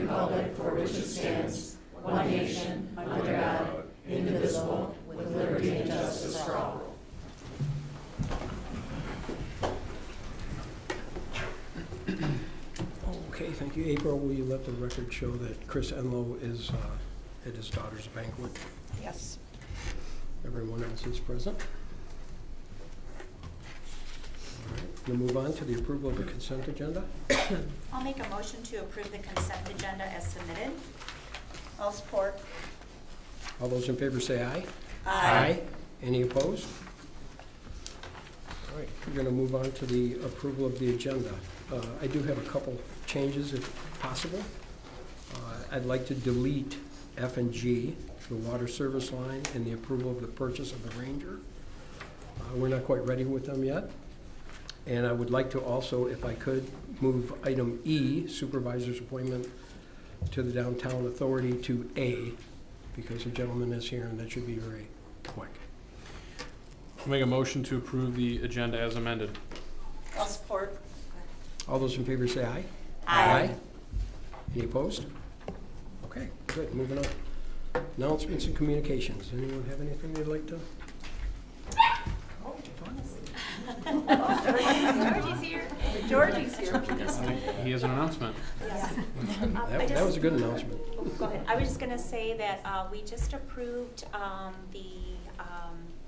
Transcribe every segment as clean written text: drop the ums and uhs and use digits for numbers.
republic for which it stands, one nation, under God, indivisible, with liberty and justice for all. Okay, thank you. April, will you let the record show that Chris Enlow is at his daughter's banquet? Yes. Everyone else is present. All right, we'll move on to the approval of the consent agenda. I'll make a motion to approve the consent agenda as submitted. I'll support. All those in favor say aye. Aye. Any opposed? All right, we're going to move on to the approval of the agenda. I do have a couple changes if possible. I'd like to delete F and G, the water service line, and the approval of the purchase of the Ranger. We're not quite ready with them yet. And I would like to also, if I could, move item E, supervisor's appointment to the downtown authority, to A, because the gentleman is here and that should be very quick. I'll make a motion to approve the agenda as amended. I'll support. All those in favor say aye. Aye. Any opposed? Okay, good, moving on. Announcements and communications. Anyone have anything they'd like to? Georgie's here. Georgie's here. He has an announcement. Yes. That was a good announcement. Go ahead. I was just going to say that we just approved the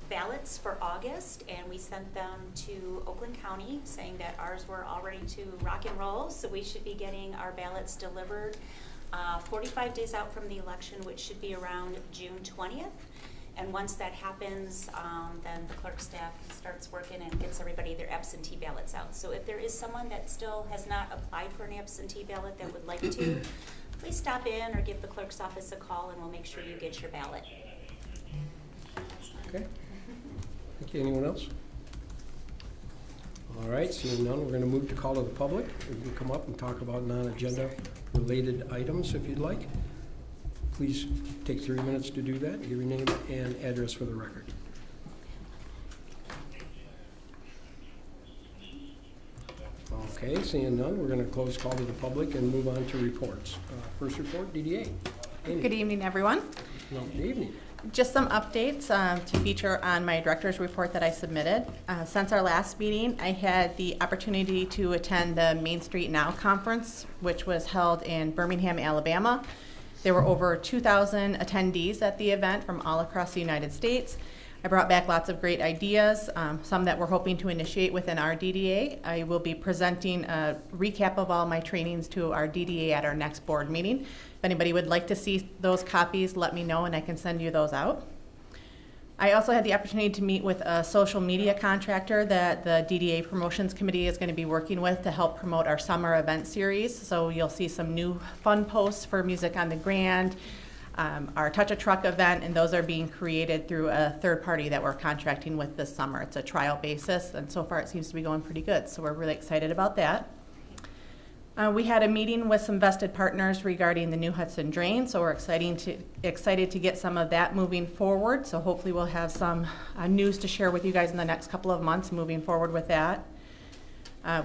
ballots for August, and we sent them to Oakland County saying that ours were all ready to rock and roll, so we should be getting our ballots delivered 45 days out from the election, which should be around June 20th. And once that happens, then the clerk staff starts working and gets everybody their absentee ballots out. So if there is someone that still has not applied for an absentee ballot that would like to, please stop in or give the clerk's office a call and we'll make sure you get your ballot. Okay. Thank you. Anyone else? All right, seeing none, we're going to move to call to the public. You can come up and talk about non-agenda related items if you'd like. Please take 3 minutes to do that. Give your name and address for the record. Okay, seeing none, we're going to close call to the public and move on to reports. First report, DDA. Amy. Good evening, everyone. Good evening. Just some updates to feature on my director's report that I submitted. Since our last meeting, I had the opportunity to attend the Main Street Now conference, which was held in Birmingham, Alabama. There were over 2,000 attendees at the event from all across the United States. I brought back lots of great ideas, some that we're hoping to initiate within our DDA. I will be presenting a recap of all my trainings to our DDA at our next board meeting. If anybody would like to see those copies, let me know and I can send you those out. I also had the opportunity to meet with a social media contractor that the DDA Promotions Committee is going to be working with to help promote our summer event series. So you'll see some new fun posts for Music on the Grand, our Touch a Truck event, and those are being created through a third party that we're contracting with this summer. It's a trial basis, and so far it seems to be going pretty good, so we're really excited about that. We had a meeting with some vested partners regarding the new Hudson Drain, so we're excited to get some of that moving forward. So hopefully we'll have some news to share with you guys in the next couple of months moving forward with that.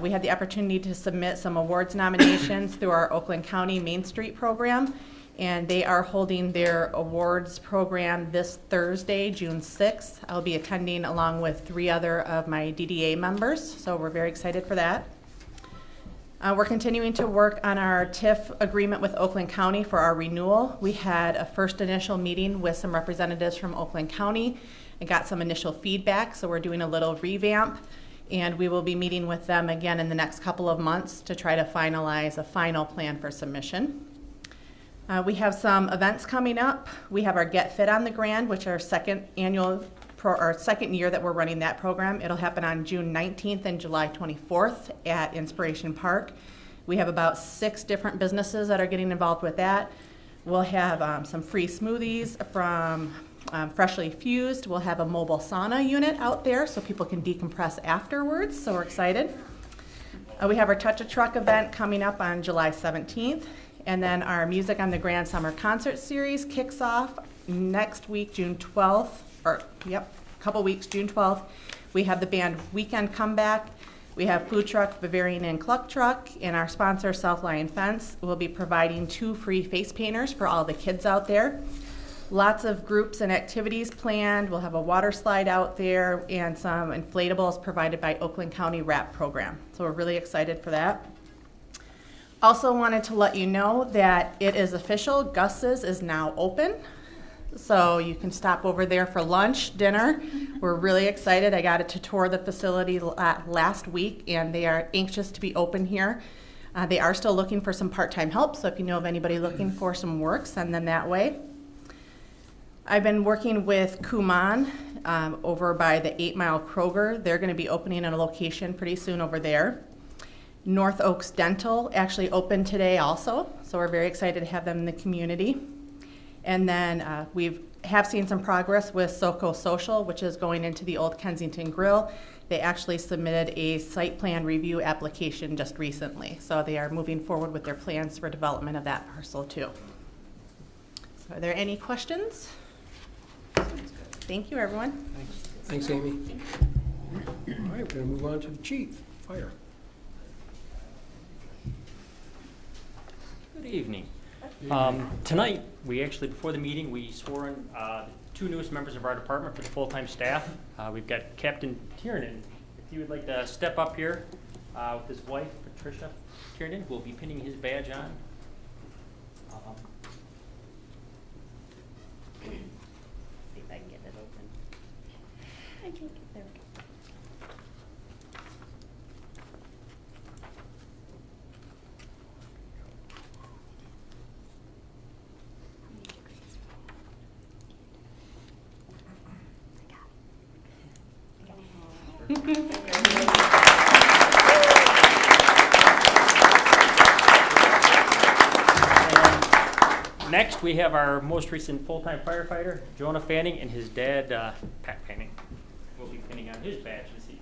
We had the opportunity to submit some awards nominations through our Oakland County Main Street program, and they are holding their awards program this Thursday, June 6th. I'll be attending along with 3 other of my DDA members, so we're very excited for that. We're continuing to work on our TIF agreement with Oakland County for our renewal. We had a first initial meeting with some representatives from Oakland County and got some initial feedback, so we're doing a little revamp, and we will be meeting with them again in the next couple of months to try to finalize a final plan for submission. We have some events coming up. We have our Get Fit on the Grand, which are second year that we're running that program. It'll happen on June 19th and July 24th at Inspiration Park. We have about 6 different businesses that are getting involved with that. We'll have some free smoothies from Freshly Fused. We'll have a mobile sauna unit out there so people can decompress afterwards, so we're excited. We have our Touch a Truck event coming up on July 17th. And then our Music on the Grand Summer Concert Series kicks off next week, June 12th, a couple weeks, June 12th. We have the band Weekend Comeback. We have food truck Bavarian and Cluck Truck, and our sponsor South Lion Fence will be providing 2 free face painters for all the kids out there. Lots of groups and activities planned. We'll have a water slide out there and some inflatables provided by Oakland County RAP program. So we're really excited for that. Also wanted to let you know that it is official. Gus's is now open. So you can stop over there for lunch, dinner. We're really excited. I got it to tour the facility last week, and they are anxious to be open here. They are still looking for some part-time help, so if you know of anybody looking for some work, send them that way. I've been working with Kuman over by the 8 Mile Kroger. They're going to be opening a location pretty soon over there. North Oaks Dental actually opened today also, so we're very excited to have them in the community. And then we have seen some progress with SoCo Social, which is going into the Old Kensington Grill. They actually submitted a site plan review application just recently. So they are moving forward with their plans for development of that parcel too. So are there any questions? Thank you, everyone. Thanks, Amy. All right, we're going to move on to the chief, fire. Good evening. Tonight, we actually, before the meeting, we swore in the 2 newest members of our department for the full-time staff. We've got Captain Tiernan. If you would like to step up here with his wife, Patricia Tiernan, who will be pinning his badge on. See if I can get it open. I can get there. Next, we have our most recent full-time firefighter, Jonah Fanning, and his dad, Pat Fanning. We'll be pinning on his badge this evening.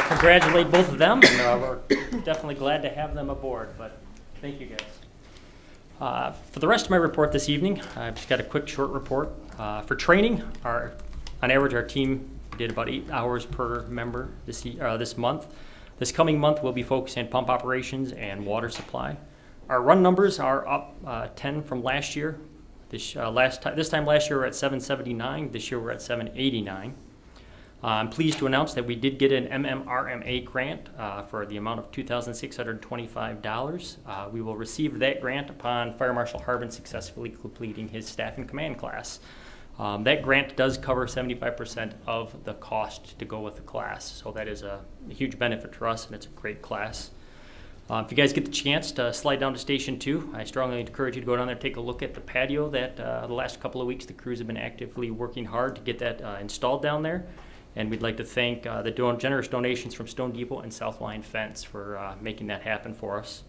Congratulate both of them, and we're definitely glad to have them aboard, but thank you guys. For the rest of my report this evening, I've just got a quick short report. For training, on average our team did about 8 hours per member this month. This coming month we'll be focusing on pump operations and water supply. Our run numbers are up 10 from last year. This time last year we were at 779, this year we're at 789. I'm pleased to announce that we did get an MMRMA grant for the amount of $2,625. We will receive that grant upon Fire Marshal Harbin successfully completing his staff and command class. That grant does cover 75% of the cost to go with the class, so that is a huge benefit for us, and it's a great class. If you guys get the chance to slide down to Station 2, I strongly encourage you to go down there and take a look at the patio that the last couple of weeks the crews have been actively working hard to get that installed down there. And we'd like to thank the generous donations from Stone Depot and South Lion Fence for making that happen for us.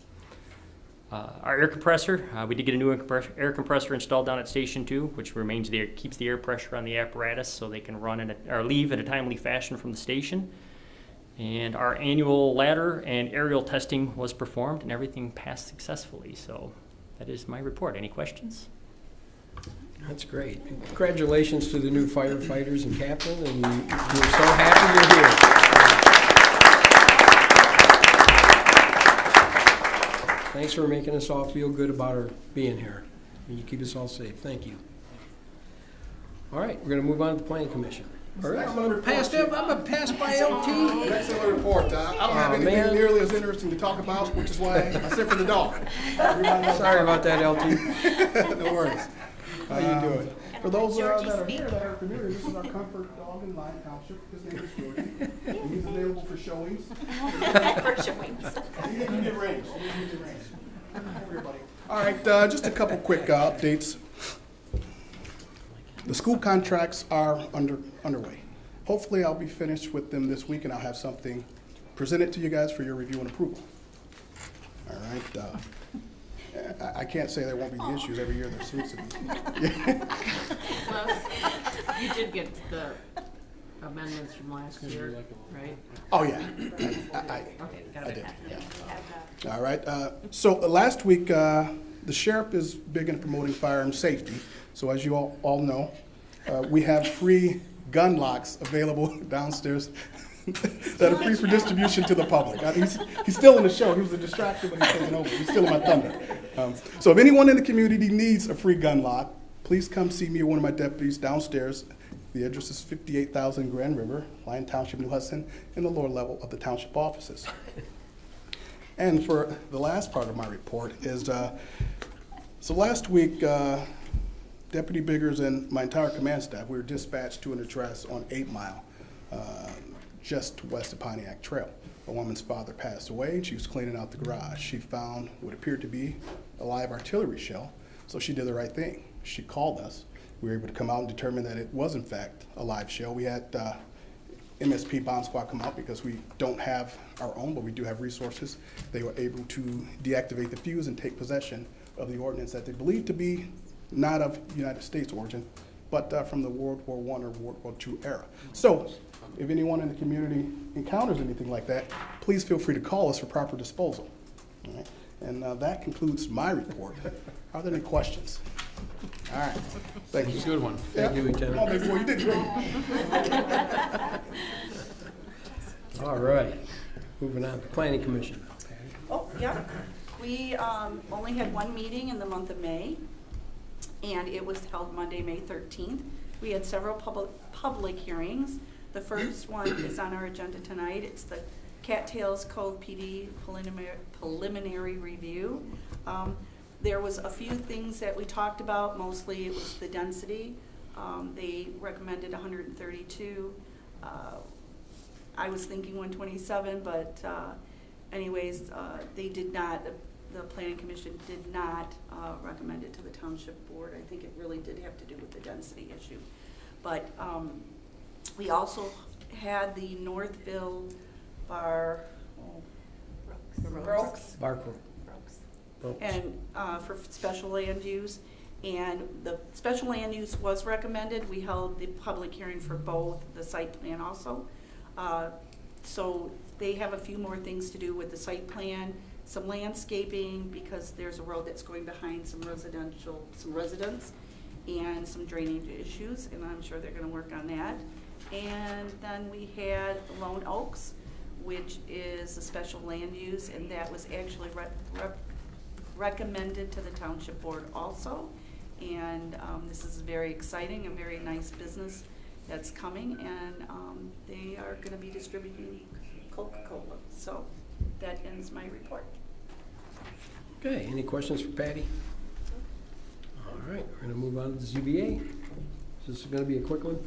Our air compressor, we did get a new air compressor installed down at Station 2, which keeps the air pressure on the apparatus so they can run or leave in a timely fashion from the station. And our annual ladder and aerial testing was performed, and everything passed successfully. So that is my report. Any questions? That's great. Congratulations to the new firefighters and captain, and we're so happy you're here. Thanks for making us all feel good about our being here. You keep us all safe. Thank you. All right, we're going to move on to the Planning Commission. All right, I'm going to pass by LT. Excellent report. I don't have anything nearly as interesting to talk about, which is why I sent for the dog. Sorry about that, LT. No worries. How you doing? For those that are here that are familiar, this is our comfort dog in Lyon Township. His name is Jordan. He's available for showings. For showings. You get range. Everybody. All right, just a couple quick updates. The school contracts are underway. Hopefully I'll be finished with them this week and I'll have something presented to you guys for your review and approval. All right. I can't say there won't be issues every year. There seems to be. You did get the amendments from last year, right? Oh, yeah. Okay, got I it. did, yeah. All right. So last week, the sheriff is big in promoting firearm safety. So as you all know, we have free gun locks available downstairs that are free for distribution to the public. He's still in the show. He was a distraction, but he's taking over. He's stealing my thunder. So if anyone in the community needs a free gun lock, please come see me or one of my deputies downstairs. The address is 58,000 Grand River, Lyon Township, New Hudson, in the lower level of the township offices. And for the last part of my report is, so last week, Deputy Biggers and my entire command staff, we were dispatched to an address on 8 Mile, just west of Pontiac Trail. A woman's father passed away, and she was cleaning out the garage. She found what appeared to be a live artillery shell, so she did the right thing. She called us. We were able to come out and determine that it was, in fact, a live shell. We had MSP Bomb Squad come out because we don't have our own, but we do have resources. They were able to deactivate the fuse and take possession of the ordnance that they believed to be not of United States origin, but from the World War I or World War II era. So if anyone in the community encounters anything like that, please feel free to call us for proper disposal. All right? And that concludes my report. Are there any questions? All right. Thank you. Good one. Thank you, Lieutenant. Come on, big boy, you did great. All right, moving on, the Planning Commission. Oh, yeah. We only had one meeting in the month of May, and it was held Monday, May 13th. We had several public hearings. The first one is on our agenda tonight. It's the Cattails Cove PD preliminary review. There was a few things that we talked about. Mostly it was the density. They recommended 132. I was thinking 127, but anyways, they did not, the Planning Commission did not recommend it to the Township Board. I think it really did have to do with the density issue. But we also had the Northville Bar, Brooks. Barco. And for special land use, and the special land use was recommended. We held the public hearing for both, the site plan also. So they have a few more things to do with the site plan, some landscaping, because there's a road that's going behind some residents, and some drainage issues, and I'm sure they're gonna work on that. And then we had Lone Oaks, which is a special land use, and that was actually recommended to the Township Board also. And this is very exciting, a very nice business that's coming, and they are going to be distributing Coca-Cola. So that ends my report. Okay, any questions for Patty? All right, we're going to move on to the ZBA. Is this going to be a quick one?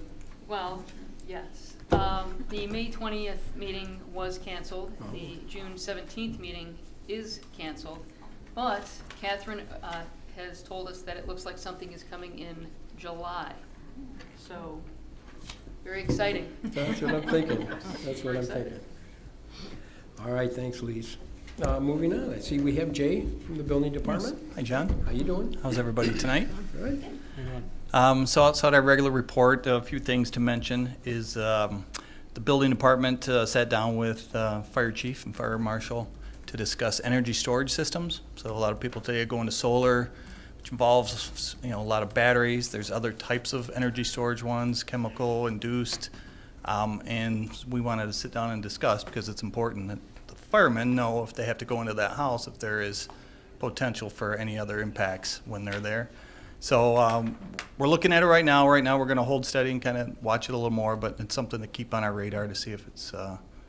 Well, yes. The May 20th meeting was canceled. The June 17th meeting is canceled. But Catherine has told us that it looks like something is coming in July. So, very exciting. That's what I'm thinking. That's what I'm thinking. All right, thanks, Lise. Moving on, I see we have Jay from the Building Department. Hi, John. How you doing? How's everybody tonight? Good. So outside our regular report, a few things to mention is the Building Department sat down with Fire Chief and Fire Marshal to discuss energy storage systems. So a lot of people today are going to solar, which involves a lot of batteries. There's other types of energy storage ones, chemical induced, and we wanted to sit down and discuss because it's important that the firemen know if they have to go into that house if there is potential for any other impacts when they're there. So we're looking at it right now. Right now we're going to hold steady and kind of watch it a little more, but it's something to keep on our radar to see if it's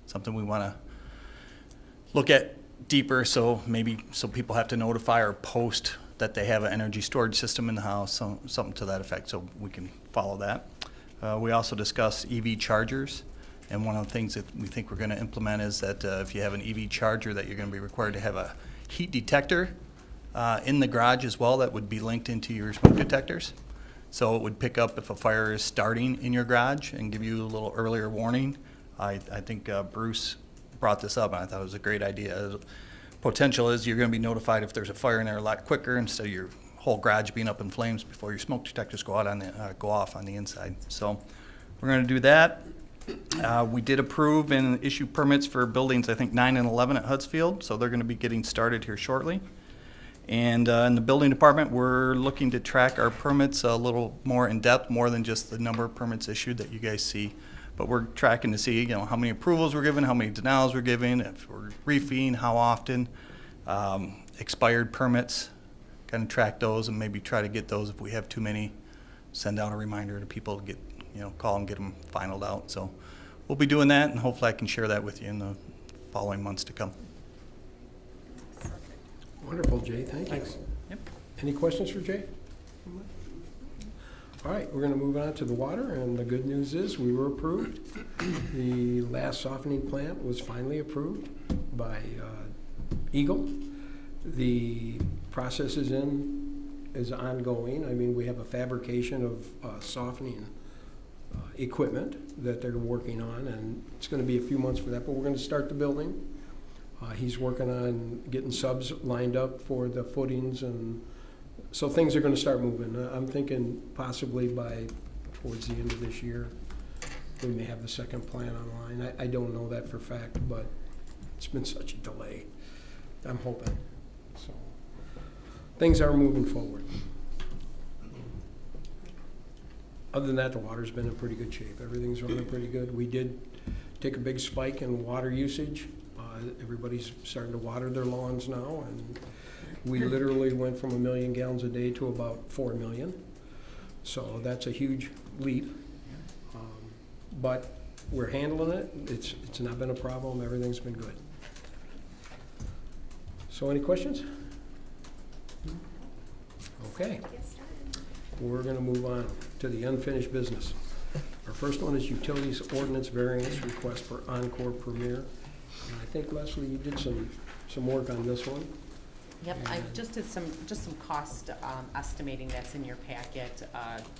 something we want to look at deeper, so people have to notify or post that they have an energy storage system in the house, so something to that effect, so we can follow that. We also discussed EV chargers, and one of the things that we think we're going to implement is that if you have an EV charger, that you're going to be required to have a heat detector in the garage as well that would be linked into your smoke detectors. So it would pick up if a fire is starting in your garage and give you a little earlier warning. I think Bruce brought this up, and I thought it was a great idea. potential is you're going to be notified if there's a fire in there a lot quicker instead of your whole garage being up in flames before your smoke detectors go off on the inside. So we're going to do that. We did approve and issue permits for buildings, I think 9 and 11 at Hudsfield, so they're going to be getting started here shortly. And in the building department, we're looking to track our permits a little more in depth, more than just the number of permits issued that you guys see. But we're tracking to see, how many approvals we're given, how many denials we're giving, if we're refeeing, how often, expired permits, kind of track those and maybe try to get those if we have too many, send out a reminder to people to get, call and get them finalized out. So we'll be doing that, and hopefully I can share that with you in the following months to come. Wonderful, Jay, thank you. Thanks. Yep. Any questions for Jay? All right, we're going to move on to the water, and the good news is we were approved. The last softening plant was finally approved by Eagle. The process is ongoing. I mean, we have a fabrication of softening equipment that they're working on, and it's going to be a few months for that, but we're going to start the building. He's working on getting subs lined up for the footings, and so things are going to start moving. I'm thinking possibly by towards the end of this year, we may have the second plant online. I don't know that for fact, but it's been such a delay. I'm hoping. So things are moving forward. Other than that, the water's been in pretty good shape. Everything's running pretty good. We did take a big spike in water usage. Everybody's starting to water their lawns now, and we literally went from 1 million gallons a day to about 4 million. So that's a huge leap. But we're handling it. It's not been a problem. Everything's been good. So any questions? Okay. We're going to move on to the unfinished business. Our first one is utilities ordinance variance request for Encore Premier. And I think, Leslie, you did some work on this one. Yep, I just did some cost estimating that's in your packet,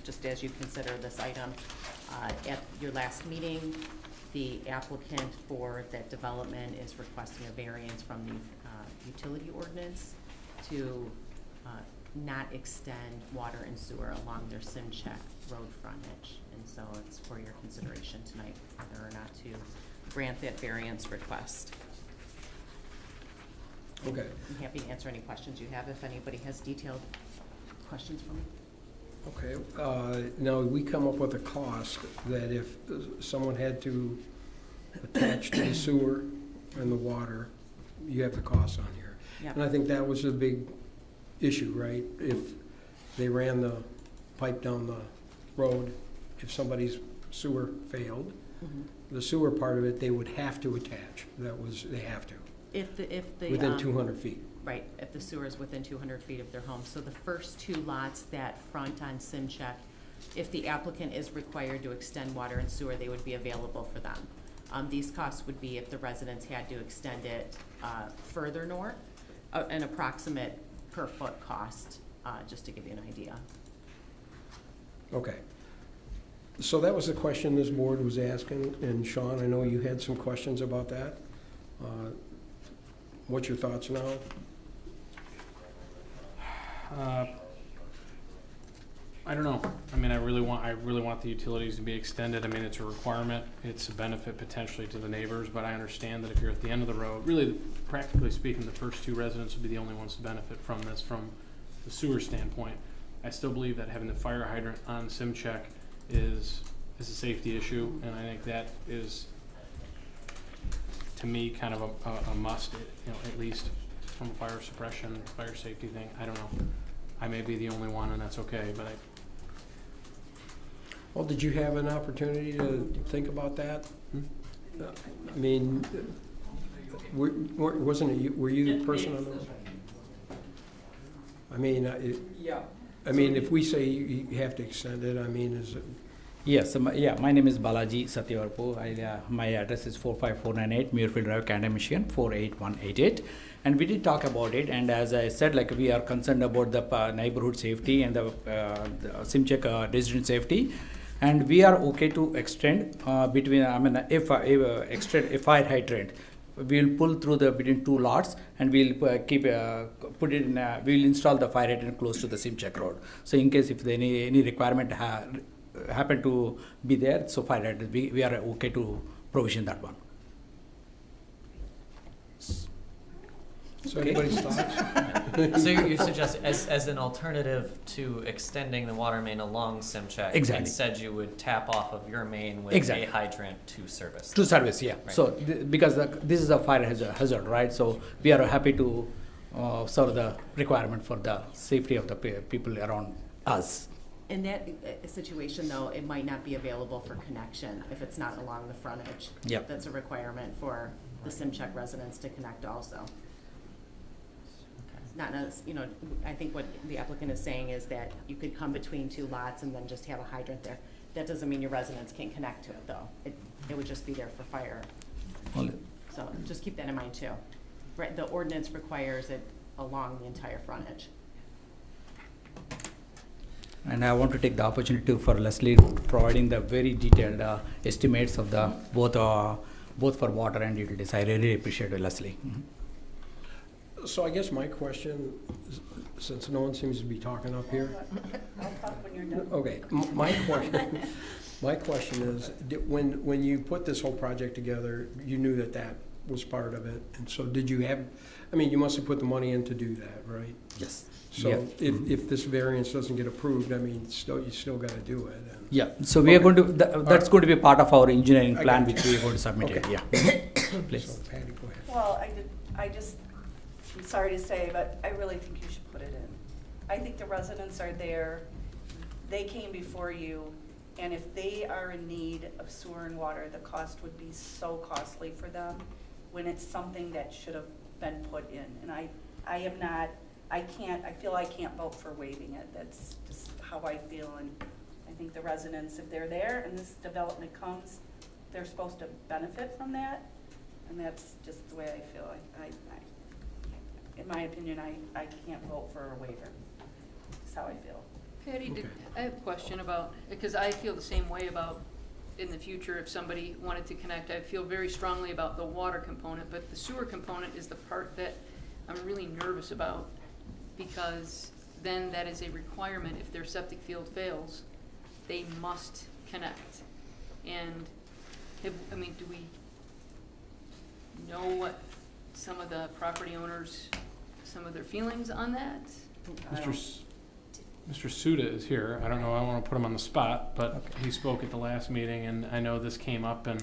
just as you consider this item. At your last meeting, the applicant for that development is requesting a variance from the utility ordinance to not extend water and sewer along their Simcheck road frontage. And so it's for your consideration tonight whether or not to grant that variance request. Okay. I'm happy to answer any questions you have if anybody has detailed questions for me. Okay. Now, we come up with a cost that if someone had to attach to the sewer and the water, you have the cost on here. Yep. And I think that was a big issue, right? If they ran the pipe down the road, if somebody's sewer failed, the sewer part of it, they would have to attach. They have to. If the Within 200 feet. Right, if the sewer is within 200 feet of their home. So the first two lots that front on Simcheck, if the applicant is required to extend water and sewer, they would be available for them. These costs would be if the residents had to extend it further north, an approximate per foot cost, just to give you an idea. Okay. So that was the question this board was asking, and Sean, I know you had some questions about that. What's your thoughts now? I don't know. I mean, I really want the utilities to be extended. I mean, it's a requirement. It's a benefit potentially to the neighbors, but I understand that if you're at the end of the road, really, practically speaking, the first two residents would be the only ones to benefit from this from the sewer standpoint. I still believe that having the fire hydrant on Simcheck is a safety issue, and I think that is, to me, kind of a must, at least from a fire suppression, fire safety thing. I don't know. I may be the only one, and that's okay, but Well, did you have an opportunity to think about that? I mean, wasn't it you, were you the person on those? I mean, Yeah. I mean, if we say you have to extend it, I mean, is it? Yes, my name is Balaji Satyavarpu. My address is 45498 Muirfield Drive, Canada, Michigan 48188. And we did talk about it, and as I said, like, we are concerned about the neighborhood safety and the Simcheck resident safety, and we are okay to extend between. I mean, if extend a fire hydrant we'll pull through the between two lots, and we'll put it in. We'll install the fire hydrant close to the Simcheck Road. So in case if any requirement happen to be there, so fire hydrant, we are okay to provision that one. So anybody's thoughts? So you suggest as an alternative to extending the water main along Simcheck, Exactly. instead you would tap off of your main with Exactly. a hydrant to service. To service, yeah. Right. So because this is a fire hazard, right? So we are happy to serve the requirement for the safety of the people around us. In that situation, though, it might not be available for connection if it's not along the frontage. Yep. That's a requirement for the Simcheck residents to connect also. Not as, I think what the applicant is saying is that you could come between two lots and then just have a hydrant there. That doesn't mean your residents can connect to it, though. It would just be there for fire. So just keep that in mind, too. Right, the ordinance requires it along the entire frontage. And I want to take the opportunity for Leslie providing the very detailed estimates of the both for water and utilities. I really appreciate it, Leslie. Mm-hmm. So I guess my question, since no one seems to be talking up here. I'll talk when you're done. Okay, my question is, when you put this whole project together, you knew that was part of it, and so did you have, you must have put the money in to do that, right? Yes. So Yeah. if this variance doesn't get approved, you still got to do it. And Yeah. So we are going to. That's going to be part of our engineering I plan, got which you. we are going to submit it. Okay. Yeah. Please. So Patty, go ahead. Well, I'm sorry to say, but I really think you should put it in. I think the residents are there, they came before you, and if they are in need of sewer and water, the cost would be so costly for them when it's something that should have been put in. And I feel I can't vote for waiving it. That's just how I feel, and I think the residents, if they're there and this development comes, they're supposed to benefit from that, and that's just the way I feel. In my opinion, I can't vote for a waiver. That's how I feel. Patty, Okay. I have a question about, because I feel the same way about in the future if somebody wanted to connect. I feel very strongly about the water component, but the sewer component is the part that I'm really nervous about, because then that is a requirement. If their septic field fails, they must connect. And do we know what some of the property owners, some of their feelings on that? Mr. Suda is here. I don't know, I don't want to put him on the spot, but he spoke at the last meeting, and I know this came up, and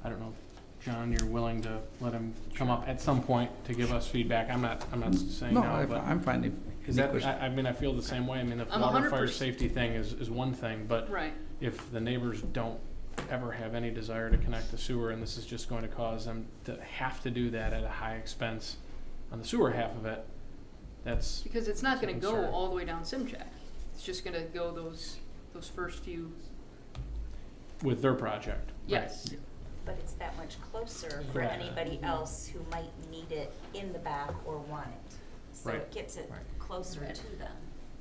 I don't know if, John, you're willing to let him come up at some point to give us feedback. I'm not saying No, now, but I'm fine. is that, I feel the same way. The I'm water 100%. fire safety thing is one thing, but Right. if the neighbors don't ever have any desire to connect the sewer, and this is just going to cause them to have to do that at a high expense on the sewer half of it, that's Because it's not gonna go concern. all the way down Simcheck. It's just gonna go those first few, with their project. yes. But it's that much closer for Correct. anybody else who might need it in the back or want it. So Right. it gets it Right. closer to them.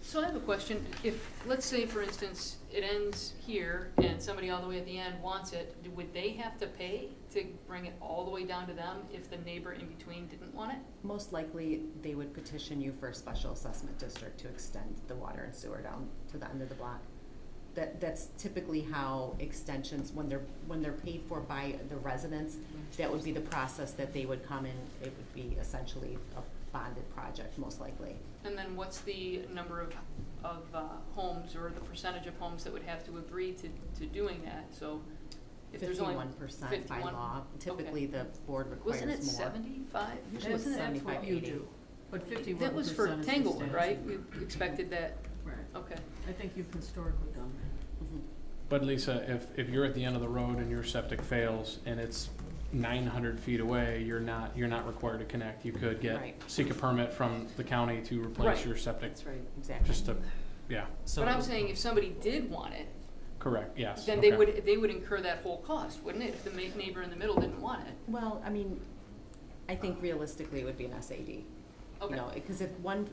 So I have a question. If, let's say for instance, it ends here and somebody all the way at the end wants it, would they have to pay to bring it all the way down to them if the neighbor in between didn't want it? Most likely, they would petition you for a special assessment district to extend the water and sewer down to the end of the block. That's typically how extensions, when they're paid for by the residents, that would be the process that they would come in. It would be essentially a bonded project, most likely. And then what's the number of homes or the percentage of homes that would have to agree to doing that? So if there's only 51% by 51 law. Typically, the board requires more. Wasn't it 75? Usually it's Wasn't it? 75, 80. But 51% That was for is the Tanglewood, right? statute. We expected that, Right. okay. I think you've historically done that. Mhm. But Lisa, if you're at the end of the road and your septic fails and it's 900 feet away, you're not required to connect. You could Right. seek a permit from the county to replace Right. your septic, That's right, exactly. just to, yeah, So But I'm saying if somebody did want it, correct, yes. then okay. they would incur that whole cost, wouldn't it? If the neighbor in the middle didn't want it? Well, I think realistically it would be an SAD. Okay. You know, because if one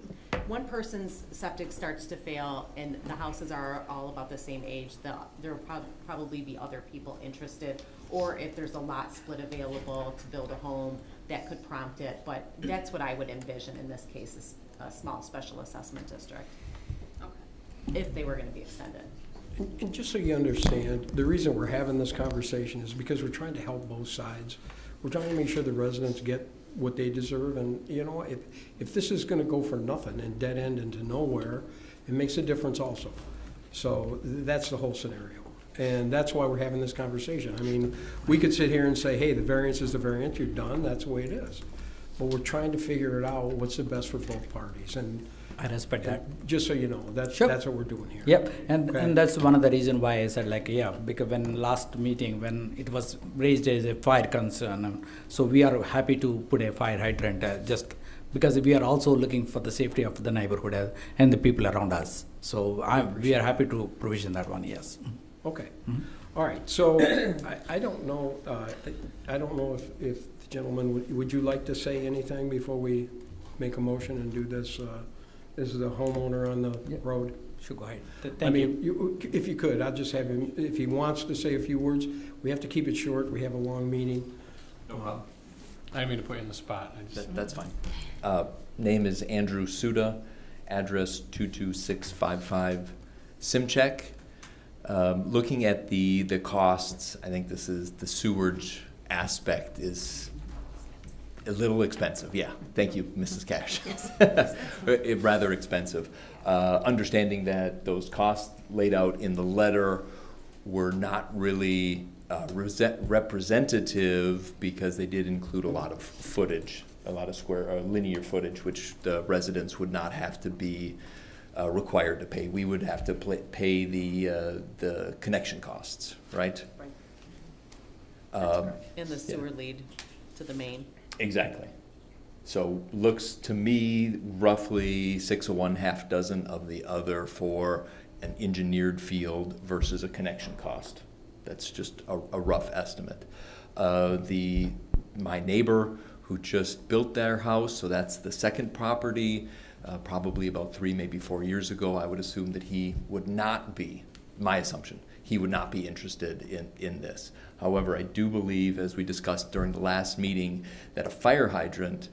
person's septic starts to fail and the houses are all about the same age, there'll probably be other people interested. Or if there's a lot split available to build a home, that could prompt it. But that's what I would envision in this case, is a small special assessment district, Okay. if they were gonna be extended. And just so you understand, the reason we're having this conversation is because we're trying to help both sides. We're trying to make sure the residents get what they deserve, and, you know, if this is gonna go for nothing and dead end into nowhere, it makes a difference also. So that's the whole scenario. And that's why we're having this conversation. I mean, we could sit here and say, hey, the variance is the variance, you're done, that's the way it is. But we're trying to figure it out, what's the best for both parties, and I respect that. just so you know, that's Sure. what we're doing here. Yep, and, Okay. and that's one of the reason why I said like, yeah, because when last meeting, when it was raised as a fire concern, so we are happy to put a fire hydrant, just because we are also looking for the safety of the neighborhood and the people around us. So we are happy to provision that one, yes. Okay. Mhm. All right, so I don't know, I don't know if the gentleman, would you like to say anything before we make a motion and do this? This is the homeowner on the Yep. road. Sure, go ahead. I Thank you. mean, if you could, I'll just have him, if he wants to say a few words, we have to keep it short, we have a long meeting. No problem. I didn't mean to put you in the spot. I just, That's fine. Name is Andrew Suda, address 22655 Simcheck. Looking at the costs, I think this is the sewage aspect is a little expensive. Yeah, thank you, Mrs. Cash. Rather expensive. Understanding that those costs laid out in the letter were not really representative, because they did include a lot of footage, a lot of linear footage, which the residents would not have to be required to pay. We would have to pay the connection costs, right? Right. In the sewer lead to the main. Exactly. So looks to me roughly 6 of one, half dozen of the other for an engineered field versus a connection cost. That's just a rough estimate. My neighbor who just built their house, so that's the second property, probably about 3, maybe 4 years ago, I would assume that he would not be, my assumption, he would not be interested in this. However, I do believe, as we discussed during the last meeting, that a fire hydrant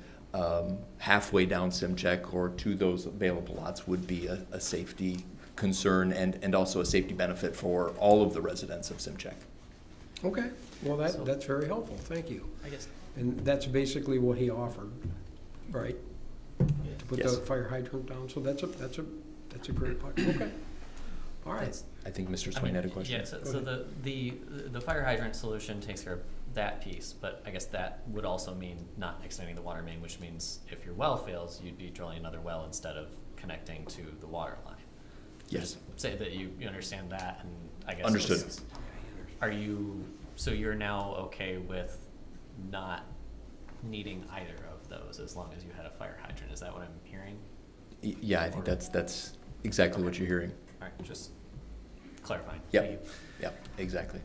halfway down Simcheck or to those available lots would be a safety concern and also a safety benefit for all of the residents of Simcheck. Okay, well, that's very helpful, thank you. I guess. And that's basically what he offered, right? To put the Yes. fire hydrant down, so that's a great point, okay. All right. I think Mr. Swain had a question. Yeah, so the fire hydrant solution takes care of that piece, but I guess that would also mean not extending the water main, which means if your well fails, you'd be drilling another well instead of connecting to the water line. Yes. Just say that you understand that, and I guess. Understood. So you're now okay with not needing either of those as long as you had a fire hydrant? Is that what I'm hearing? Yeah, I think that's exactly what you're hearing. All right, just clarifying. Yep. Thank you. Yep, exactly.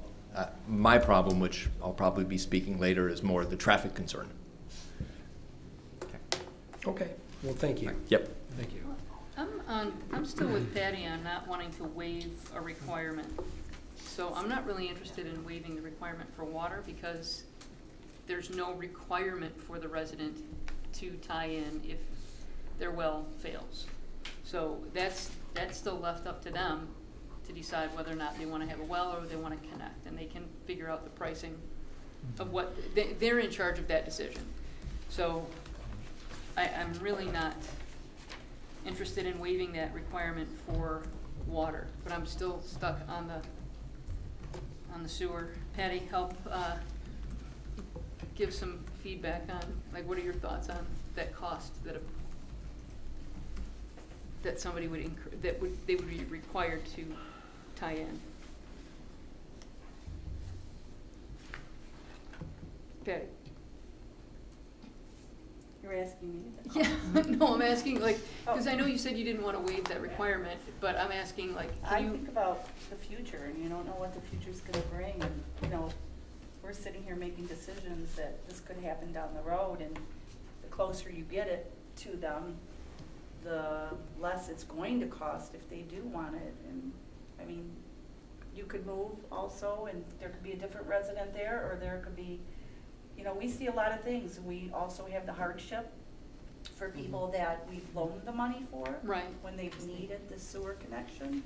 My problem, which I'll probably be speaking later, is more the traffic concern. Okay, well, thank you. Yep. Thank you. I'm still with Patty on not wanting to waive a requirement. So I'm not really interested in waiving the requirement for water, because there's no requirement for the resident to tie in if their well fails. So that's still left up to them to decide whether or not they want to have a well or they want to connect, and they can figure out the pricing of what, they're in charge of that decision. So I'm really not interested in waiving that requirement for water, but I'm still stuck on the sewer. Patty, help give some feedback on, like, what are your thoughts on that cost that somebody would incur, they would be required to tie in? Patty? You're asking me? Yeah, no, I'm asking, like, because I know you said you didn't want to waive that requirement, but I'm asking, like, I can you? think about the future, and you don't know what the future's gonna bring, and, you know, we're sitting here making decisions that this could happen down the road, and the closer you get it, to them, the less it's going to cost if they do want it. And, I mean, you could move also, and there could be a different resident there, or there could be, you know, we see a lot of things. We also have the hardship for people that we've loaned the money for. Right. When they've needed the sewer connection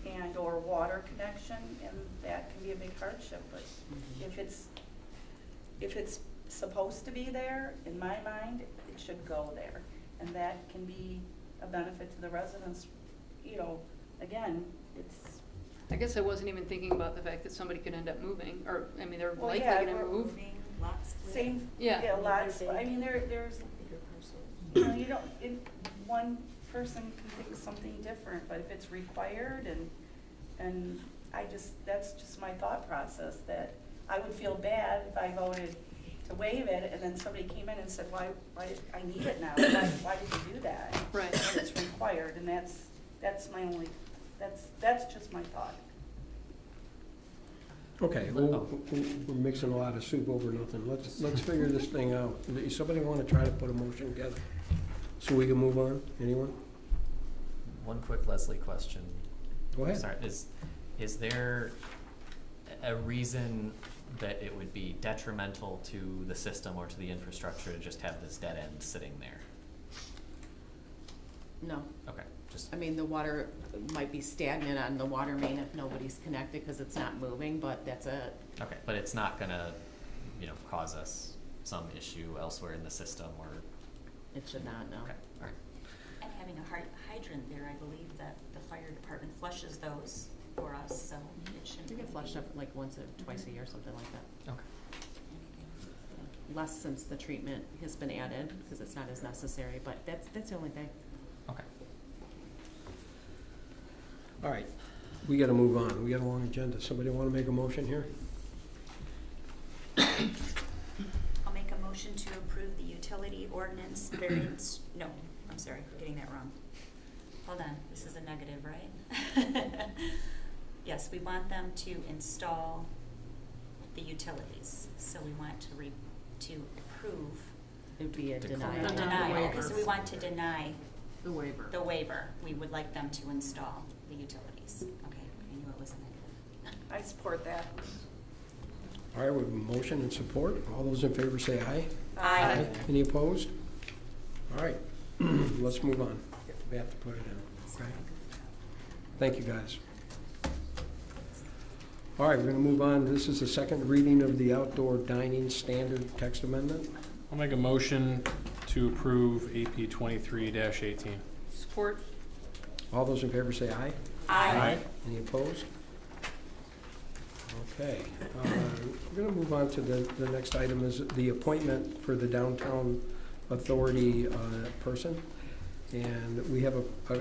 and or water connection, and that can be a big hardship. But if it's supposed to be there, in my mind, it should go there. And that can be a benefit to the residents. You know, again, it's. I guess I wasn't even thinking about the fact that somebody could end up moving, or, I mean, they're Well, likely yeah, gonna we're move. Lots. Same, Yeah. lots, I mean, there's, you know, you don't, one person can think something different, but if it's required and that's just my thought process, that I would feel bad if I voted to waive it and then somebody came in and said, why, I need it now, why did you do that? Right. And it's required, and that's my only, that's just my thought. Okay, we're mixing a lot of soup over nothing. Let's figure this thing out. Somebody want to try to put a motion together so we can move on? Anyone? One quick Leslie question. Go ahead. Sorry, is there a reason that it would be detrimental to the system or to the infrastructure to just have this dead end sitting there? No. Okay, just. I mean, the water might be stagnant on the water main if nobody's connected because it's not moving, but that's it. Okay, but it's not gonna, cause us some issue elsewhere in the system or? It should not, no. Okay, all right. And having a hydrant there, I believe that the fire department flushes those for us, so it shouldn't. You get flushed up like once or twice a year, something like that. Okay. Less since the treatment has been added because it's not as necessary, but that's the only thing. Okay. All right, we got to move on. We got a long agenda. Somebody want to make a motion here? I'll make a motion to approve the utility ordinance variance, no, I'm sorry, I'm getting that wrong. Hold on, this is a negative, right? Yes, we want them to install the utilities, so we want to approve. It would be a Decline. denial. Denial, okay, so we want to deny The waiver. the waiver. We would like them to install the utilities. Okay, I knew it was a negative. I support that. All right, we have a motion and support. All those in favor say aye. Aye. Any opposed? All right, let's move on. We have to put it in, okay? Thank you, guys. All right, we're going to move on. This is the second reading of the outdoor dining standard text amendment. I'll make a motion to approve AP 23-18. Support. All those in favor say aye. Aye. Any opposed? Okay, we're going to move on to the next item is the appointment for the downtown authority person. And we have a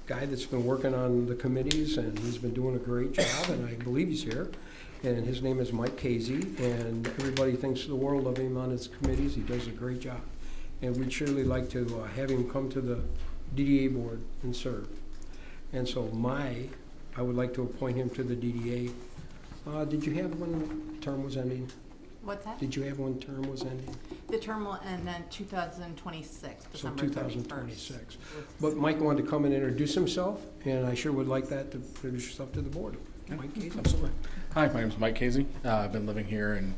guy that's been working on the committees, and he's been doing a great job, and I believe he's here. And his name is Mike Casey, and everybody thinks the world of him on his committees. He does a great job. And we'd surely like to have him come to the DDA board and serve. And so I would like to appoint him to the DDA. Did you have when term was ending? What's that? Did you have when term was ending? The term will end in 2026, So December 2026. But Mike wanted to come and introduce himself, and I sure would like that to introduce yourself to the board. Mike Casey. Absolutely. Hi, my name is Mike Casey. I've been living here in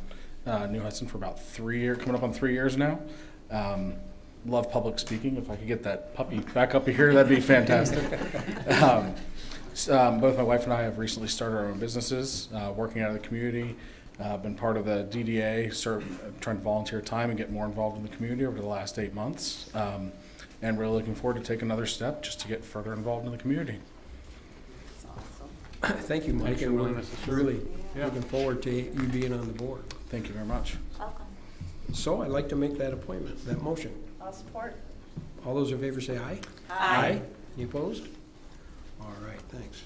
New Hudson for about 3 years, coming up on 3 years now. Love public speaking. If I could get that puppy back up here, that'd be fantastic. Both my wife and I have recently started our own businesses, working out of the community. Been part of the DDA, trying to volunteer time and get more involved in the community over the last 8 months. And really looking forward to take another step just to get further involved in the community. Thank you, Mike, Thanks for and we're willingness to serve. really Yeah. looking forward to you being on the board. Thank you very much. Welcome. So I'd like to make that appointment, that motion. I'll support. All those in favor say aye. Aye. Any opposed? All right, thanks.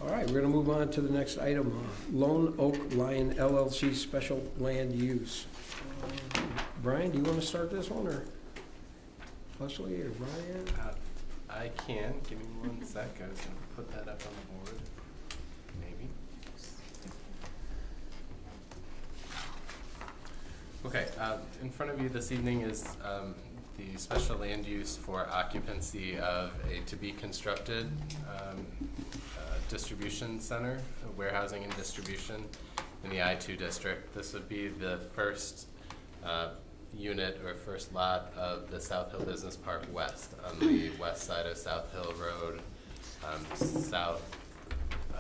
All right, we're going to move on to the next item, Lone Oak Lion LLC Special Land Use. Brian, do you want to start this one, or Leslie, or Brian? I can. Give me 1 sec. I was going to put that up on the board. Maybe. Okay. In front of you this evening is the special land use for occupancy of a to-be-constructed distribution center, warehousing and distribution in the I-2 district. This would be the first unit or first lot of the South Hill Business Park West on the west side of South Hill Road, south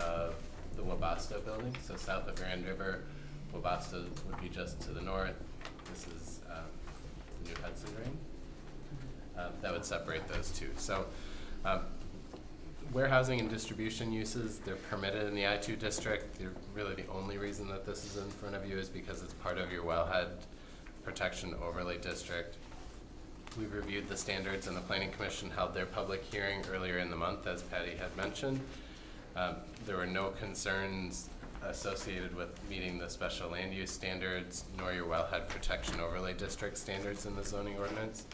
of the Wabasto building, so south of Grand River. Wabasto would be just to the north. This is the New Hudson Drain. That would separate those two. So warehousing and distribution uses, they're permitted in the I-2 district. They're really the only reason that this is in front of you is because it's part of your wellhead protection overlay district. We've reviewed the standards, and the Planning Commission held their public hearing earlier in the month, as Patty had mentioned. There were no concerns associated with meeting the special land use standards nor your wellhead protection overlay district standards in the zoning ordinance.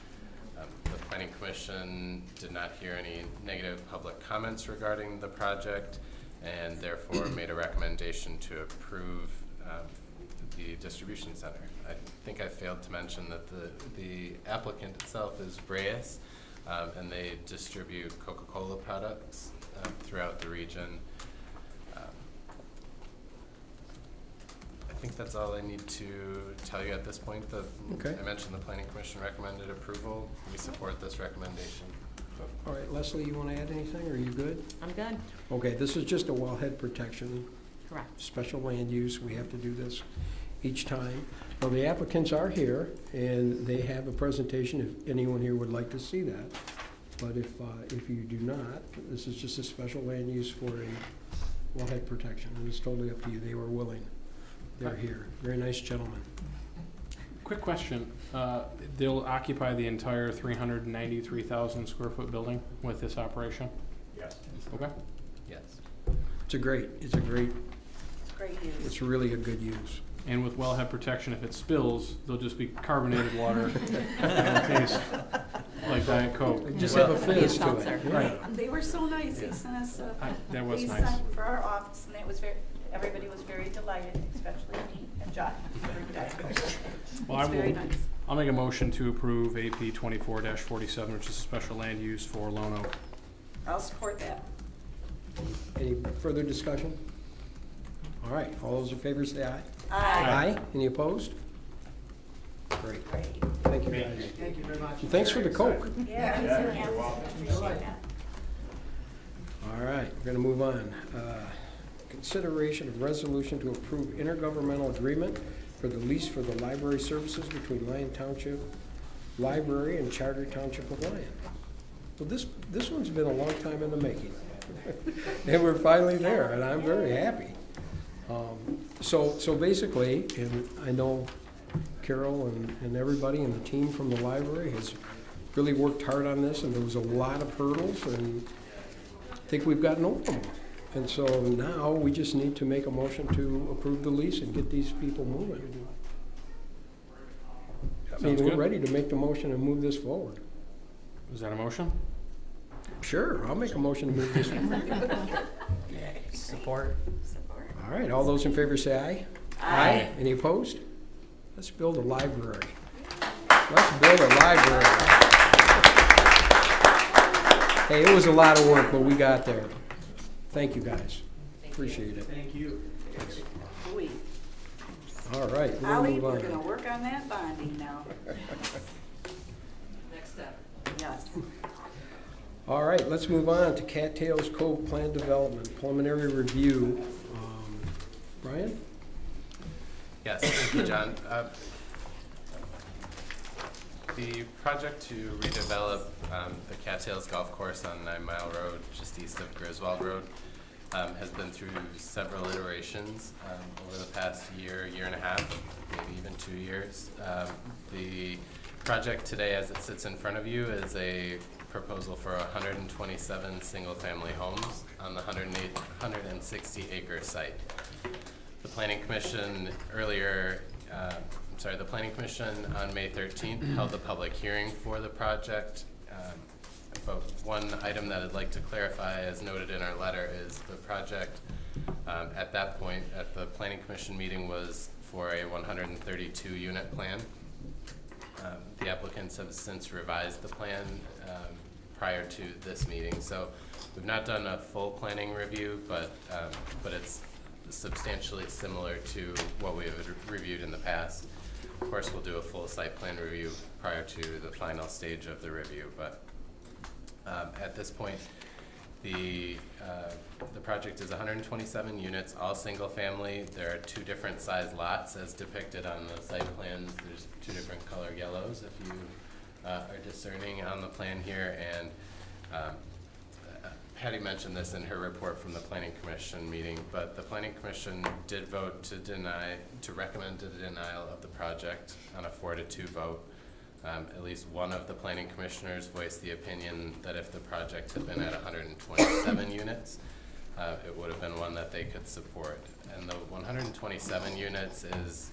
The Planning Commission did not hear any negative public comments regarding the project, and therefore made a recommendation to approve the distribution center. I think I failed to mention that the applicant itself is Breas, and they distribute Coca-Cola products throughout the region. I think that's all I need to tell you at this point. Okay. I mentioned the Planning Commission recommended approval. We support this recommendation. All right, Leslie, you want to add anything, or are you good? I'm good. Okay, this is just a wellhead protection, Correct. special land use. We have to do this each time. Well, the applicants are here, and they have a presentation if anyone here would like to see that. But if you do not, this is just a special land use for a wellhead protection, and it's totally up to you. They were willing. They're here. Very nice gentlemen. Quick question. They'll occupy the entire 393,000 square foot building with this operation? Yes. Okay. Yes. It's a great It's great use. it's really a good use. And with wellhead protection, if it spills, they'll just be carbonated water. It'll taste like Diet Coke. Just have a fizz to seltzer. it. Right. They were so nice. They sent us That was they nice. sent for our office, and it was everybody was very delighted, especially me and John. Well, It's very nice. I'll make a motion to approve AP 24-47, which is a special land use for Lone Oak. I'll support that. Any further discussion? All right, all those in favor say aye. Aye. Any opposed? Great. Great. Thank you, guys. Thank you very much. And thanks for the Coke. Yeah. You're welcome. Appreciate that. All right, we're gonna move on. Consideration of resolution to approve intergovernmental agreement for the lease for the library services between Lyon Township Library and Charter Township of Lyon. Well, this one's been a long time in the making. And we're finally there, and I'm very happy. So basically, and I know Carol and everybody and the team from the library has really worked hard on this, and there was a lot of hurdles, and I think we've gotten over them all. And so now we just need to make a motion to approve the lease and get these people moving. I mean, Sounds we're good. ready to make the motion and move this forward. Is that a motion? Sure, I'll make a motion to move this forward. Support. All right, all those in favor say aye. Aye. Any opposed? Let's build a library. Let's build a library. Hey, it was a lot of work, but we got there. Thank you, guys. Appreciate it. Thank you. Sweet. All right, we'll Ollie, move we're gonna on. work on that bonding now. Next step. Yes. All right, let's move on to Cattails Cove Plan Development, preliminary review. Brian? Yes, thank you, John. The project to redevelop the Cattails Golf Course on 9 Mile Road, just east of Griswold Road, has been through several iterations over the past year and a half, maybe even 2 years. The project today, as it sits in front of you, is a proposal for 127 single-family homes on the 160-acre site. The Planning Commission the Planning Commission on May 13th held the public hearing for the project. But one item that I'd like to clarify, as noted in our letter, is the project at that point at the Planning Commission meeting was for a 132 unit plan. The applicants have since revised the plan prior to this meeting. So we've not done a full planning review, but it's substantially similar to what we have reviewed in the past. Of course, we'll do a full site plan review prior to the final stage of the review, but at this point, the project is 127 units, all single family. There are 2 different size lots as depicted on the site plans. There's 2 different color yellows if you are discerning on the plan here. And Patty mentioned this in her report from the Planning Commission meeting, but the Planning Commission did vote to recommend a denial of the project on a 4-2 vote. At least one of the planning commissioners voiced the opinion that if the project had been at 127 units, it would have been one that they could support. And the 127 units is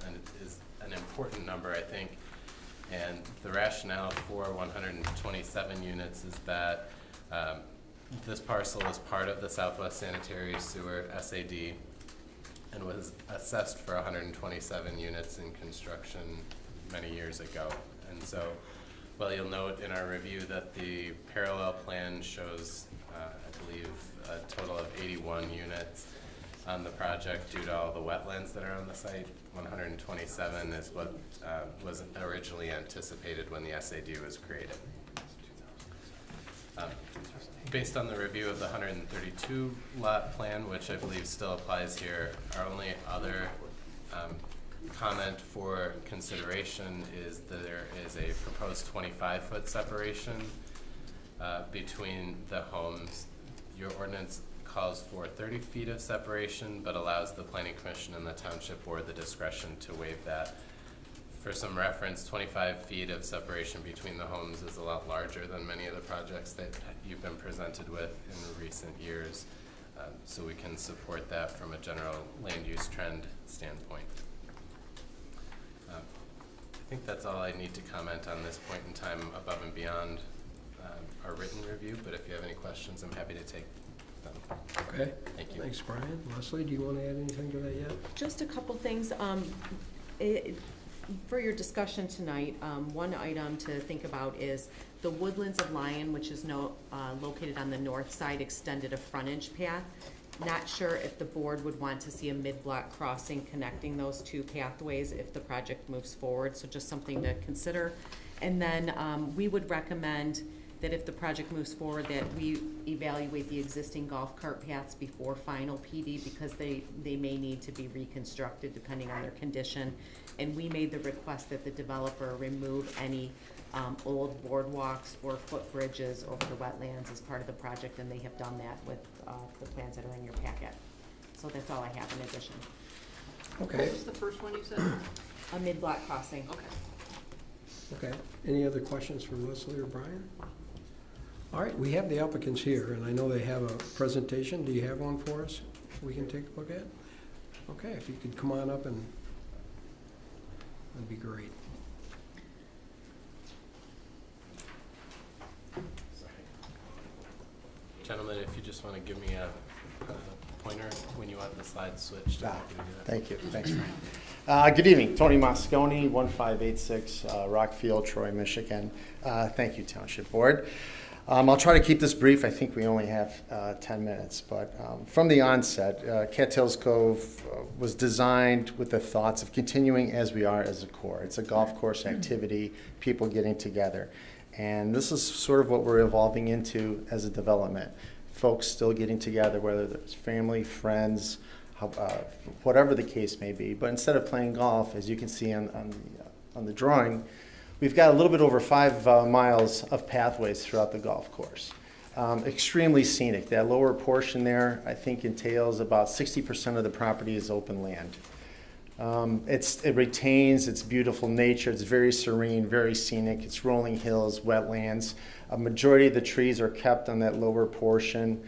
an important number, I think. And the rationale for 127 units is that this parcel is part of the Southwest Sanitary Sewer SAD and was assessed for 127 units in construction many years ago. And so, well, you'll note in our review that the parallel plan shows, I believe, a total of 81 units on the project due to all the wetlands that are on the site. 127 is what was originally anticipated when the SAD was created. Based on the review of the 132 lot plan, which I believe still applies here, our only other comment for consideration is that there is a proposed 25-foot separation between the homes. Your ordinance calls for 30 feet of separation, but allows the Planning Commission and the Township Board the discretion to waive that. For some reference, 25 feet of separation between the homes is a lot larger than many of the projects that you've been presented with in recent years. So we can support that from a general land use trend standpoint. I think that's all I need to comment on this point in time above and beyond our written review, but if you have any questions, I'm happy to take them. Okay. Thank you. Thanks, Brian. Leslie, do you want to add anything to that yet? Just a couple things. For your discussion tonight, one item to think about is the Woodlands of Lyon, which is located on the north side, extended a frontage path. Not sure if the board would want to see a mid-block crossing connecting those 2 pathways if the project moves forward, so just something to consider. And then we would recommend that if the project moves forward, that we evaluate the existing golf cart paths before final PD, because they may need to be reconstructed depending on their condition. And we made the request that the developer remove any old boardwalks or footbridges over the wetlands as part of the project, and they have done that with the plans that are in your packet. So that's all I have in addition. Okay. What was the first one you said? A mid-block crossing. Okay. Okay. Any other questions for Leslie or Brian? All right, we have the applicants here, and I know they have a presentation. Do you have one for us we can take a look at? Okay, if you could come on up, and that'd be great. Gentlemen, if you just want to give me a pointer when you want the slides switched. I'm happy to do that. Thank you. Thanks, Brian. Good evening. Tony Moscone, 1586 Rockfield, Troy, Michigan. Thank you, Township Board. I'll try to keep this brief. I think we only have 10 minutes. But from the onset, Cattails Cove was designed with the thoughts of continuing as we are as a core. It's a golf course activity, people getting together. And this is sort of what we're evolving into as a development. Folks still getting together, whether it's family, friends, whatever the case may be. But instead of playing golf, as you can see on the drawing, we've got a little bit over 5 miles of pathways throughout the golf course. Extremely scenic. That lower portion there, I think, entails about 60% of the property is open land. It retains its beautiful nature. It's very serene, very scenic. It's rolling hills, wetlands. A majority of the trees are kept on that lower portion.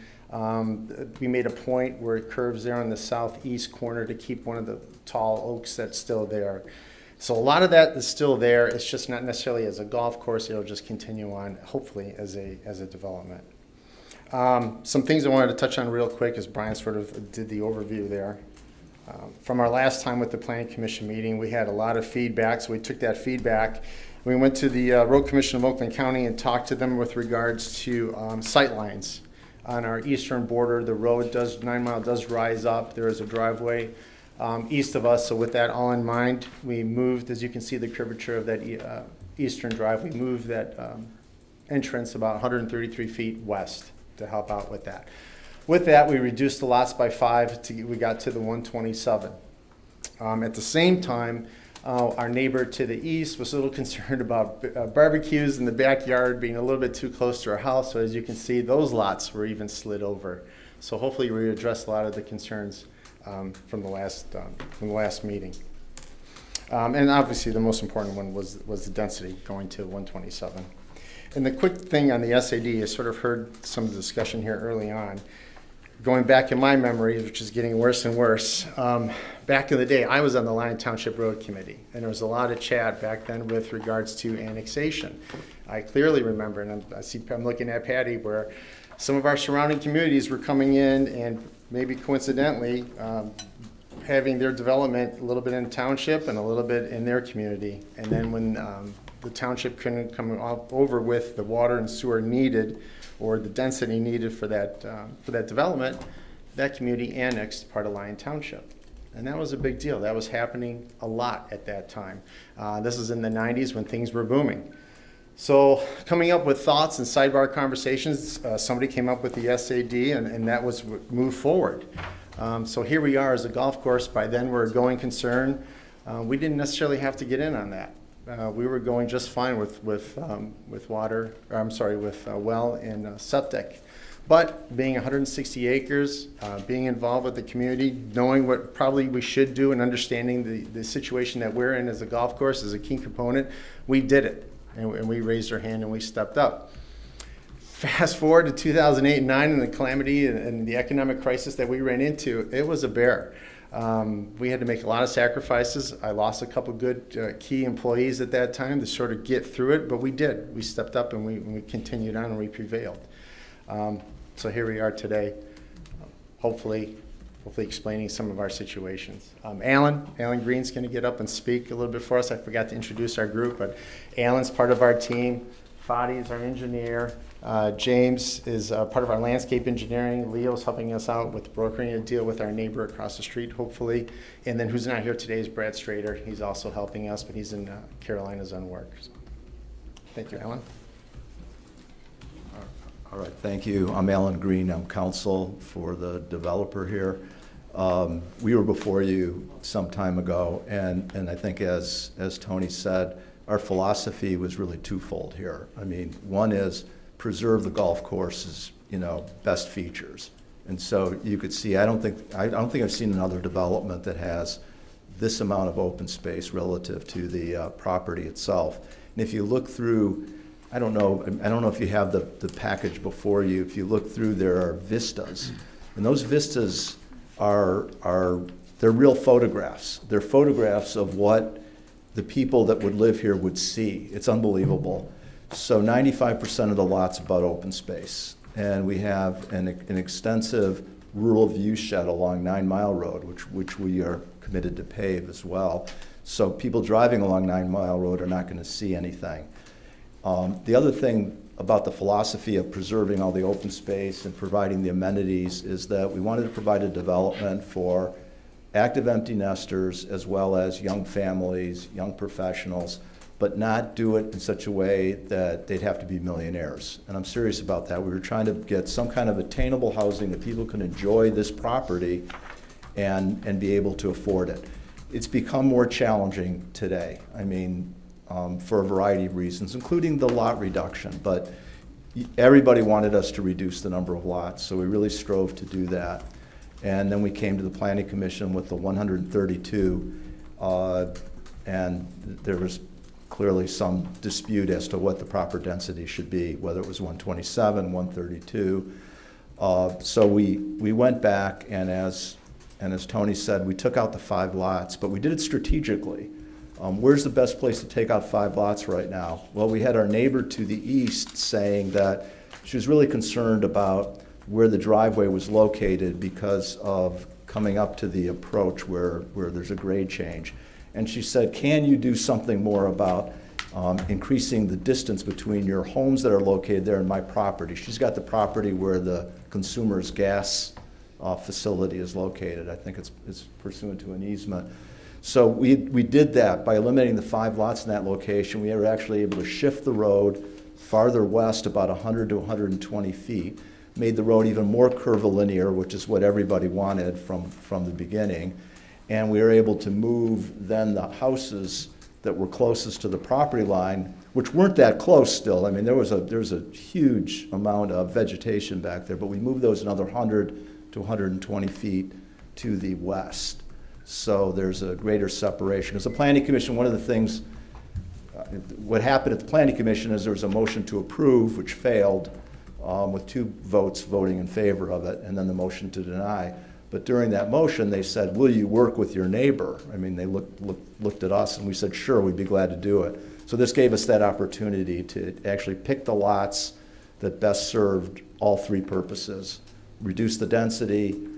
We made a point where it curves there on the southeast corner to keep one of the tall oaks that's still there. So a lot of that is still there. It's just not necessarily as a golf course. It'll just continue on, hopefully, as a development. Some things I wanted to touch on real quick, as Brian sort of did the overview there. From our last time with the Planning Commission meeting, we had a lot of feedback, so we took that feedback. We went to the Road Commission of Oakland County and talked to them with regards to sight lines. On our eastern border, the road 9 Mile does rise up. There is a driveway east of us, so with that all in mind, we moved, as you can see the curvature of that eastern drive, we moved that entrance about 133 feet west to help out with that. With that, we reduced the lots by 5. We got to the 127. At the same time, our neighbor to the east was a little concerned about barbecues in the backyard being a little bit too close to our house. So as you can see, those lots were even slid over. So hopefully we addressed a lot of the concerns from the last meeting. And obviously the most important one was the density going to 127. And the quick thing on the SAD, I sort of heard some of the discussion here early on. Going back in my memory, which is getting worse and worse, back in the day, I was on the Lyon Township Road Committee, and there was a lot of chat back then with regards to annexation. I clearly remember, and I'm looking at Patty, where some of our surrounding communities were coming in and maybe coincidentally having their development a little bit in the township and a little bit in their community. And then when the township couldn't come over with the water and sewer needed, or the density needed for that development, that community annexed part of Lyon Township. And that was a big deal. That was happening a lot at that time. This is in the 90s when things were booming. So coming up with thoughts and sidebar conversations, somebody came up with the SAD, and that was moved forward. So here we are as a golf course. By then we're a going concern. We didn't necessarily have to get in on that. We were going just fine with water, or I'm sorry, with well and septic. But being 160 acres, being involved with the community, knowing what probably we should do and understanding the situation that we're in as a golf course is a key component, we did it. And we raised our hand and we stepped up. Fast forward to 2008 and 2009 and the calamity and the economic crisis that we ran into, it was a bear. We had to make a lot of sacrifices. I lost a couple good key employees at that time to sort of get through it, but we did. We stepped up and we continued on and we prevailed. So here we are today, hopefully explaining some of our situations. Alan Green's going to get up and speak a little bit for us. I forgot to introduce our group, but Alan's part of our team. Fadi is our engineer. James is part of our landscape engineering. Leo's helping us out with brokering a deal with our neighbor across the street, hopefully. And then who's not here today is Brad Strader. He's also helping us, but he's in Carolinas on work. So, thank you, Alan. All right, thank you. I'm Alan Green. I'm counsel for the developer here. We were before you some time ago, and I think as Tony said, our philosophy was really twofold here. I mean, one is preserve the golf course's, best features. And so you could see, I don't think I've seen another development that has this amount of open space relative to the property itself. And if you look through, I don't know if you have the package before you. If you look through, there are vistas, and those vistas they're real photographs. They're photographs of what the people that would live here would see. It's unbelievable. So 95% of the lot's about open space. And we have an extensive rural view shed along 9 Mile Road, which we are committed to pave as well. So people driving along 9 Mile Road are not going to see anything. The other thing about the philosophy of preserving all the open space and providing the amenities is that we wanted to provide a development for active empty nesters as well as young families, young professionals, but not do it in such a way that they'd have to be millionaires. And I'm serious about that. We were trying to get some kind of attainable housing that people can enjoy this property and be able to afford it. It's become more challenging today. I mean, for a variety of reasons, including the lot reduction, but everybody wanted us to reduce the number of lots, so we really strove to do that. And then we came to the Planning Commission with the 132, and there was clearly some dispute as to what the proper density should be, whether it was 127, 132. So we went back, and as Tony said, we took out the 5 lots, but we did it strategically. Where's the best place to take out 5 lots right now? Well, we had our neighbor to the east saying that she was really concerned about where the driveway was located because of coming up to the approach where there's a grade change. And she said, can you do something more about increasing the distance between your homes that are located there and my property? She's got the property where the consumer's gas facility is located. I think it's pursuant to an easement. So we did that by eliminating the 5 lots in that location. We were actually able to shift the road farther west about 100 to 120 feet, made the road even more curvilinear, which is what everybody wanted from the beginning. And we were able to move then the houses that were closest to the property line, which weren't that close still. I mean, there's a huge amount of vegetation back there, but we moved those another 100 to 120 feet to the west. So there's a greater separation. As a planning commission, one of the things, what happened at the planning commission is there was a motion to approve, which failed with 2 votes voting in favor of it, and then the motion to deny. But during that motion, they said, will you work with your neighbor? I mean, they looked at us and we said, sure, we'd be glad to do it. So this gave us that opportunity to actually pick the lots that best served all 3 purposes: reduce the density,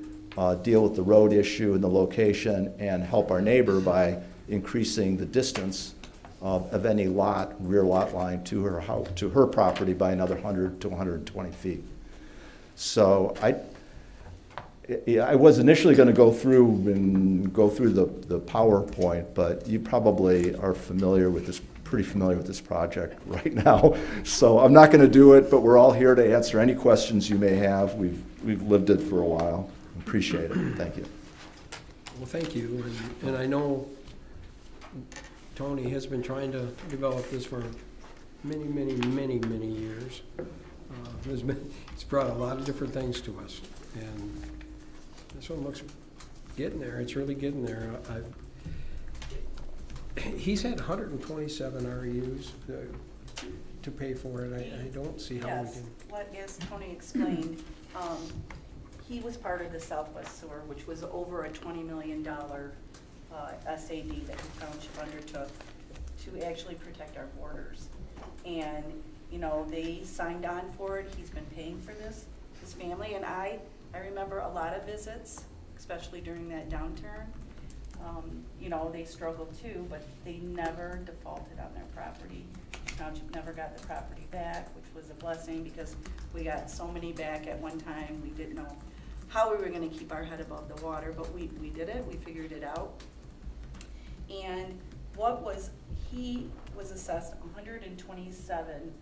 deal with the road issue and the location, and help our neighbor by increasing the distance of any lot, rear lot line to her house, to her property by another 100 to 120 feet. So I was initially going to go through the PowerPoint, but you probably are pretty familiar with this project right now. So I'm not going to do it, but we're all here to answer any questions you may have. We've lived it for a while. Appreciate it. Thank you. Well, thank you. And I know Tony has been trying to develop this for many, many, many, many years. It's brought a lot of different things to us. And this one looks getting there. It's really getting there. He's had 127 REUs to pay for it. I don't see how we can. As Tony explained, he was part of the Southwest Sewer, which was over a $20 million SAD that the township undertook to actually protect our borders. And, they signed on for it. He's been paying for this, his family. And I remember a lot of visits, especially during that downturn. They struggled too, but they never defaulted on their property. The township never got the property back, which was a blessing because we got so many back at one time. We didn't know how we were going to keep our head above the water, but we did it. We figured it out. And he was assessed 127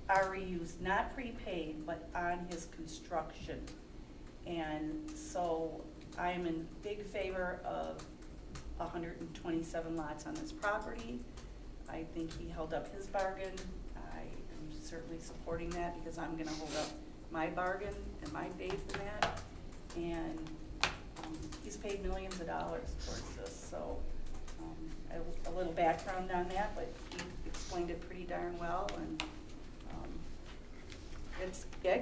REUs, not prepaid, but on his construction. And so I am in big favor of 127 lots on this property. I think he held up his bargain. I am certainly supporting that because I'm going to hold up my bargain and my faith in that. And he's paid millions of dollars towards this. So a little background on that, but he explained it pretty darn well. And it's a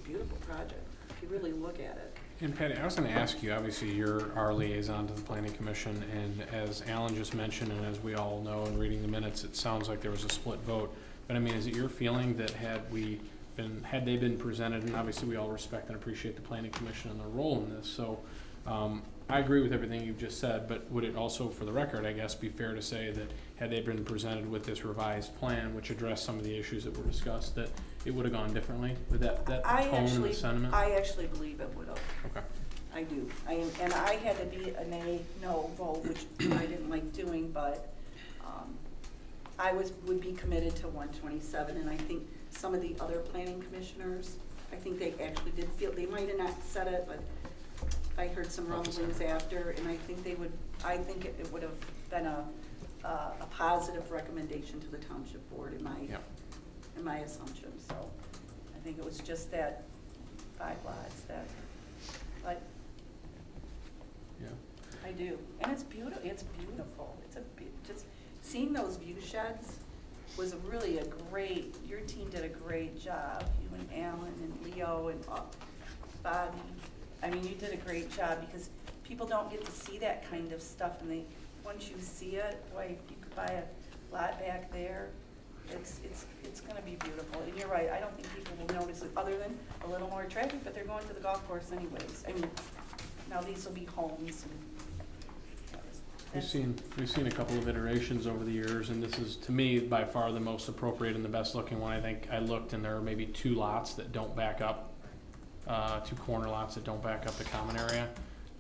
beautiful project if you really look at it. And Patty, I was going to ask you, obviously you're our liaison to the Planning Commission, and as Alan just mentioned, and as we all know in reading the minutes, it sounds like there was a split vote. But I mean, is it your feeling that had they been presented, and obviously we all respect and appreciate the Planning Commission and their role in this, so I agree with everything you've just said, but would it also, for the record, I guess, be fair to say that had they been presented with this revised plan, which addressed some of the issues that were discussed, that it would have gone differently with that tone and the sentiment? I actually believe it would have. Okay. I do. And I had to be a no vote, which I didn't like doing, but I would be committed to 127, and I think some of the other planning commissioners, I think they actually did feel, they might have not said it, but I heard some rumblings after, and I think it would have been a positive recommendation to the township board in my assumption. So I think it was just that 5 lots but yeah, I do, and it's beautiful. Just seeing those view sheds was really your team did a great job. You and Alan and Leo and Bobby. I mean, you did a great job because people don't get to see that kind of stuff, and once you see it, boy, you could buy a lot back there. It's gonna be beautiful, and you're right, I don't think people will notice it, other than a little more traffic, but they're going to the golf course anyways. I mean, now these will be homes and. We've seen a couple of iterations over the years, and this is, to me, by far the most appropriate and the best looking one. I think I looked, and there are maybe 2 lots that don't back up, 2 corner lots that don't back up the common area,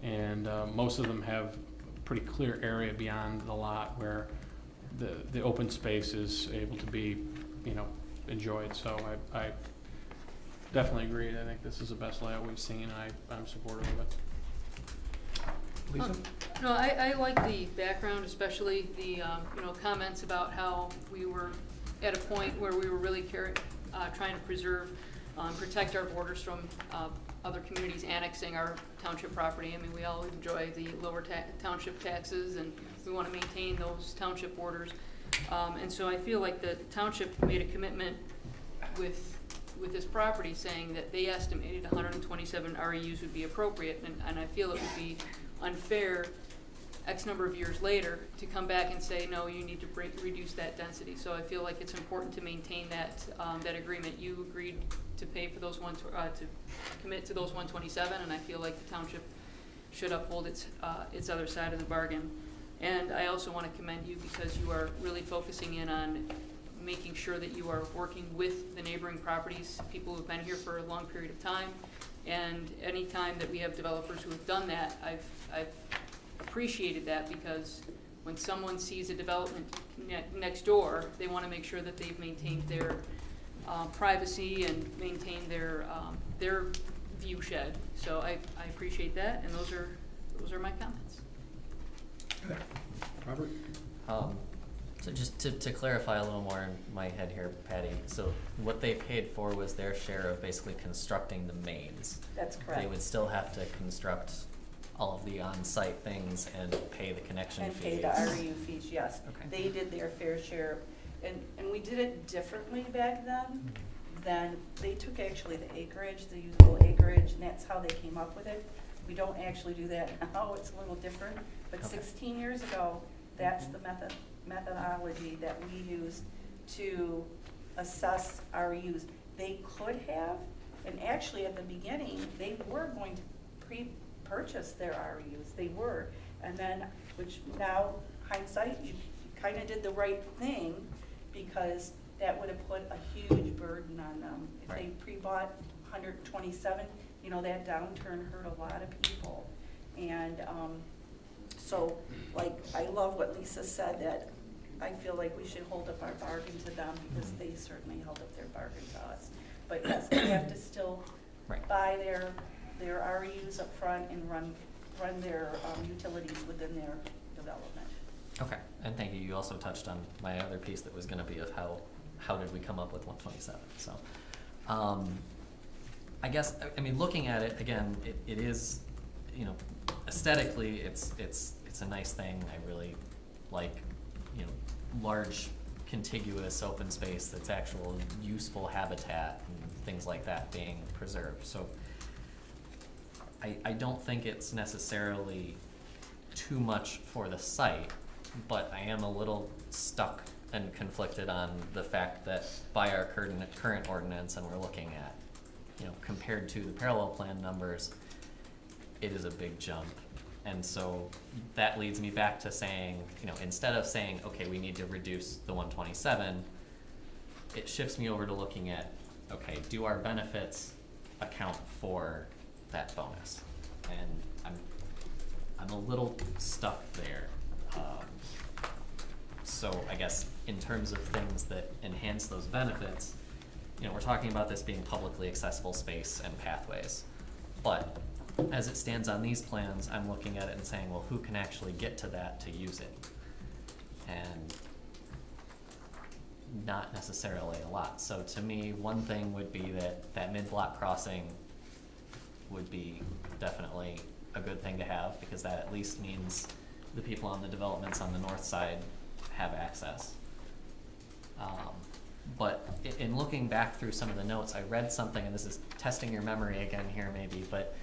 and most of them have pretty clear area beyond the lot where the open space is able to be, enjoyed. So I definitely agree. I think this is the best layout we've seen, and I'm supportive of it. Lisa? No, I like the background, especially the, comments about how we were at a point where we were really trying to preserve, protect our borders from other communities annexing our township property. I mean, we all enjoy the lower township taxes, and we want to maintain those township borders. And so I feel like the township made a commitment with this property, saying that they estimated 127 REUs would be appropriate, and I feel it would be unfair X number of years later to come back and say, no, you need to reduce that density. So I feel like it's important to maintain that that agreement. You agreed to pay for those to commit to those 127, and I feel like the township should uphold its other side of the bargain. And I also want to commend you because you are really focusing in on making sure that you are working with the neighboring properties, people who have been here for a long period of time. And any time that we have developers who have done that, I've appreciated that, because when someone sees a development next door, they want to make sure that they've maintained their privacy and maintained their view shed. So I appreciate that, and those are my comments. Okay. Robert? So just to clarify a little more in my head here, Patty, so what they paid for was their share of basically constructing the mains. That's correct. They would still have to construct all of the on-site things and pay the connection fees. And pay the REU fees, yes. Okay. They did their fair share, and we did it differently back then. Then they took actually the acreage, the usable acreage, and that's how they came up with it. We don't actually do that now, it's a little different, but Okay. 16 years ago, that's the methodology that we used to assess REUs. They could have, and actually at the beginning, they were going to pre-purchase their REUs, they were. And then, which now, hindsight, you kind of did the right thing, because that would have put a huge burden on them. If they pre-bought 127, that downturn hurt a lot of people. And so, like, I love what Lisa said, that I feel like we should hold up our bargain to them, because they certainly held up their bargain to us. But yes, they have to still buy their REUs up front and run their utilities within their development. Okay, and thank you. You also touched on my other piece that was going to be of how did we come up with 127. So I guess, I mean, looking at it again, it is, aesthetically it's a nice thing. I really like, large contiguous open space that's actual useful habitat and things like that being preserved. So I don't think it's necessarily too much for the site, but I am a little stuck and conflicted on the fact that by our current ordinance, and we're looking at, compared to the parallel plan numbers, it is a big jump. And so that leads me back to saying, instead of saying, okay, we need to reduce the 127, it shifts me over to looking at, okay, do our benefits account for that bonus? And I'm a little stuck there. So I guess in terms of things that enhance those benefits, we're talking about this being publicly accessible space and pathways. But as it stands on these plans, I'm looking at it and saying, well, who can actually get to that to use it? And not necessarily a lot. So to me, one thing would be that mid-block crossing would be definitely a good thing to have, because that at least means the people on the developments on the north side have access. But in looking back through some of the notes, I read something, and this is testing your memory again here maybe, but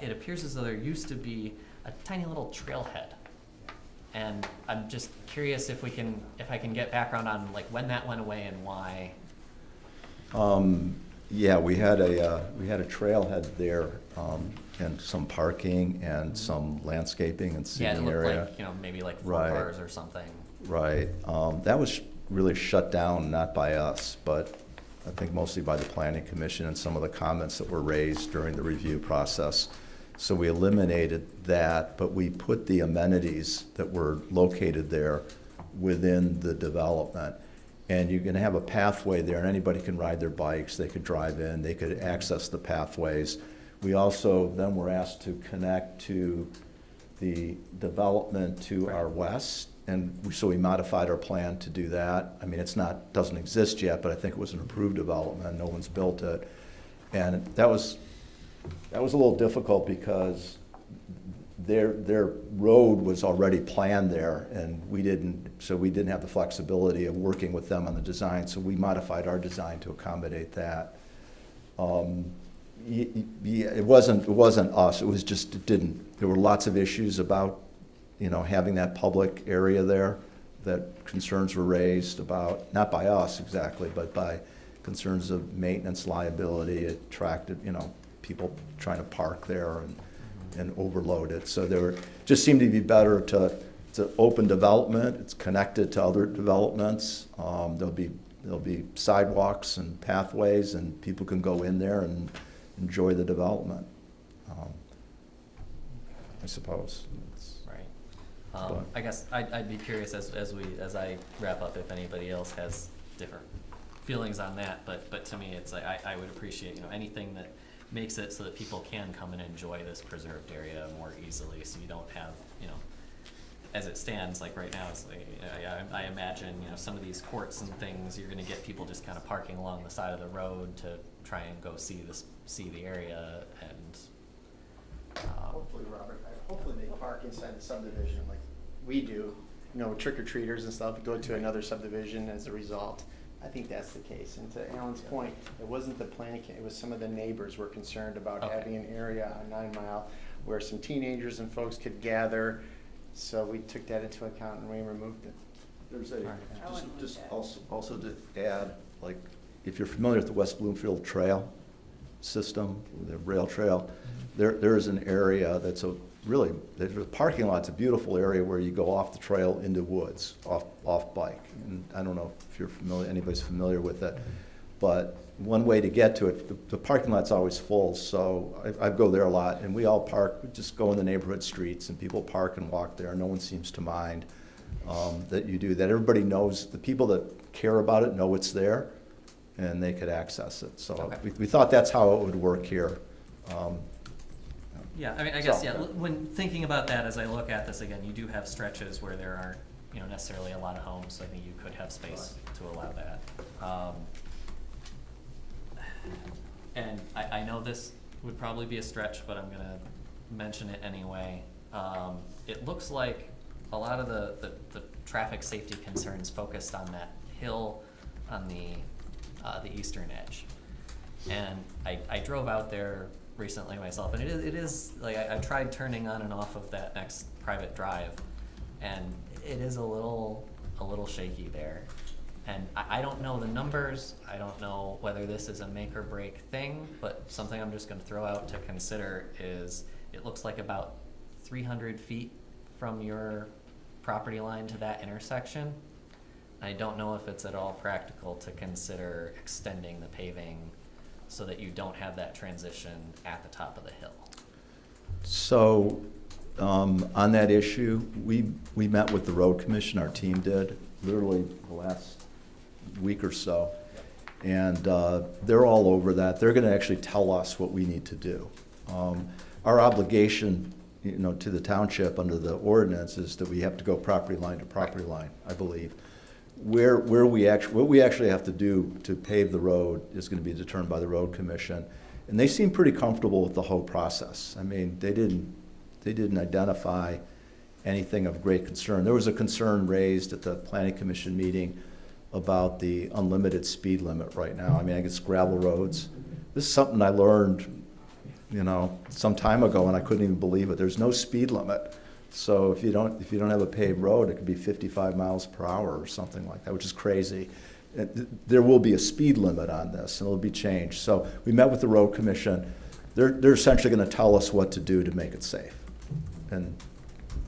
it appears as though there used to be a tiny little trailhead And I'm just curious if I can get background on like when that went away and why. Yeah, we had a trailhead there, and some parking and some landscaping and Yeah, it seating looked area. like, maybe like 4 Right. cars or something. Right. That was really shut down, not by us, but I think mostly by the Planning Commission and some of the comments that were raised during the review process. So we eliminated that, but we put the amenities that were located there within the development. And you're going to have a pathway there, and anybody can ride their bikes, they could drive in, they could access the pathways. We also then were asked to connect to the development to our west, and so we modified our plan to do that. I mean, doesn't exist yet, but I think it was an approved development, no one's built it. And that was a little difficult because their road was already planned there, and we didn't have the flexibility of working with them on the design, so we modified our design to accommodate that. It wasn't us, it was just, there were lots of issues about, having that public area there, that concerns were raised about, not by us exactly, but by concerns of maintenance liability. It attracted, people trying to park there and overload it. So just seemed to be better to open development. It's connected to other developments. There'll be sidewalks and pathways, and people can go in there and enjoy the development. I suppose. Right. I guess I'd be curious as I wrap up if anybody else has different feelings on that. But to me, it's like I would appreciate anything that makes it so that people can come and enjoy this preserved area more easily, so you don't have, as it stands, like right now, it's like, I imagine, some of these courts and things, you're gonna get people just kind of parking along the side of the road to try and go see the area, and Hopefully, Robert, hopefully they park inside the subdivision like we do, trick-or-treaters and stuff, go to another subdivision as a result. I think that's the case. And to Alan's point, it wasn't the planning, it was some of the neighbors were concerned about having an area on 9 Mile where some teenagers and folks could gather. So we took that into account and we removed it. There's just also to add, like, if you're familiar with the West Bloomfield Trail system, the rail trail, there is an area that's there's a parking lot. It's a beautiful area where you go off the trail into woods, off bike. And I don't know if anybody's familiar with it, but one way to get to it, the parking lot's always full, so I go there a lot, and we all park, we just go in the neighborhood streets, and people park and walk there. No one seems to mind that you do that. Everybody knows, the people that care about it know it's there, and they could access it. So we thought that's how it would work here. yeah, I mean, I guess, when thinking about that, as I look at this again, you do have stretches where there aren't, necessarily a lot of homes, so I think you could have space to allow that. And I know this would probably be a stretch, but I'm gonna mention it anyway. It looks like a lot of the traffic safety concerns focused on that hill on the eastern edge. And I drove out there recently myself, and it is like I tried turning on and off of that next private drive, and it is a little shaky there. And I don't know the numbers, I don't know whether this is a make or break thing, but something I'm just gonna throw out to consider is it looks like about 300 feet from your property line to that intersection. I don't know if it's at all practical to consider extending the paving so that you don't have that transition at the top of the hill. So on that issue, we met with the road commission, our team did, literally the last week or so, and they're all over that. They're going to actually tell us what we need to do. Our obligation, to the township under the ordinance is that we have to go property line to property line, I believe. What we actually have to do to pave the road is going to be determined by the road commission, and they seem pretty comfortable with the whole process. I mean, they didn't identify anything of great concern. There was a concern raised at the planning commission meeting about the unlimited speed limit right now. I mean, I guess gravel roads. This is something I learned, some time ago, and I couldn't even believe it. There's no speed limit So if you don't have a paved road, it could be 55 miles per hour or something like that, which is crazy. There will be a speed limit on this, and it'll be changed. So we met with the road commission. They're essentially going to tell us what to do to make it safe, and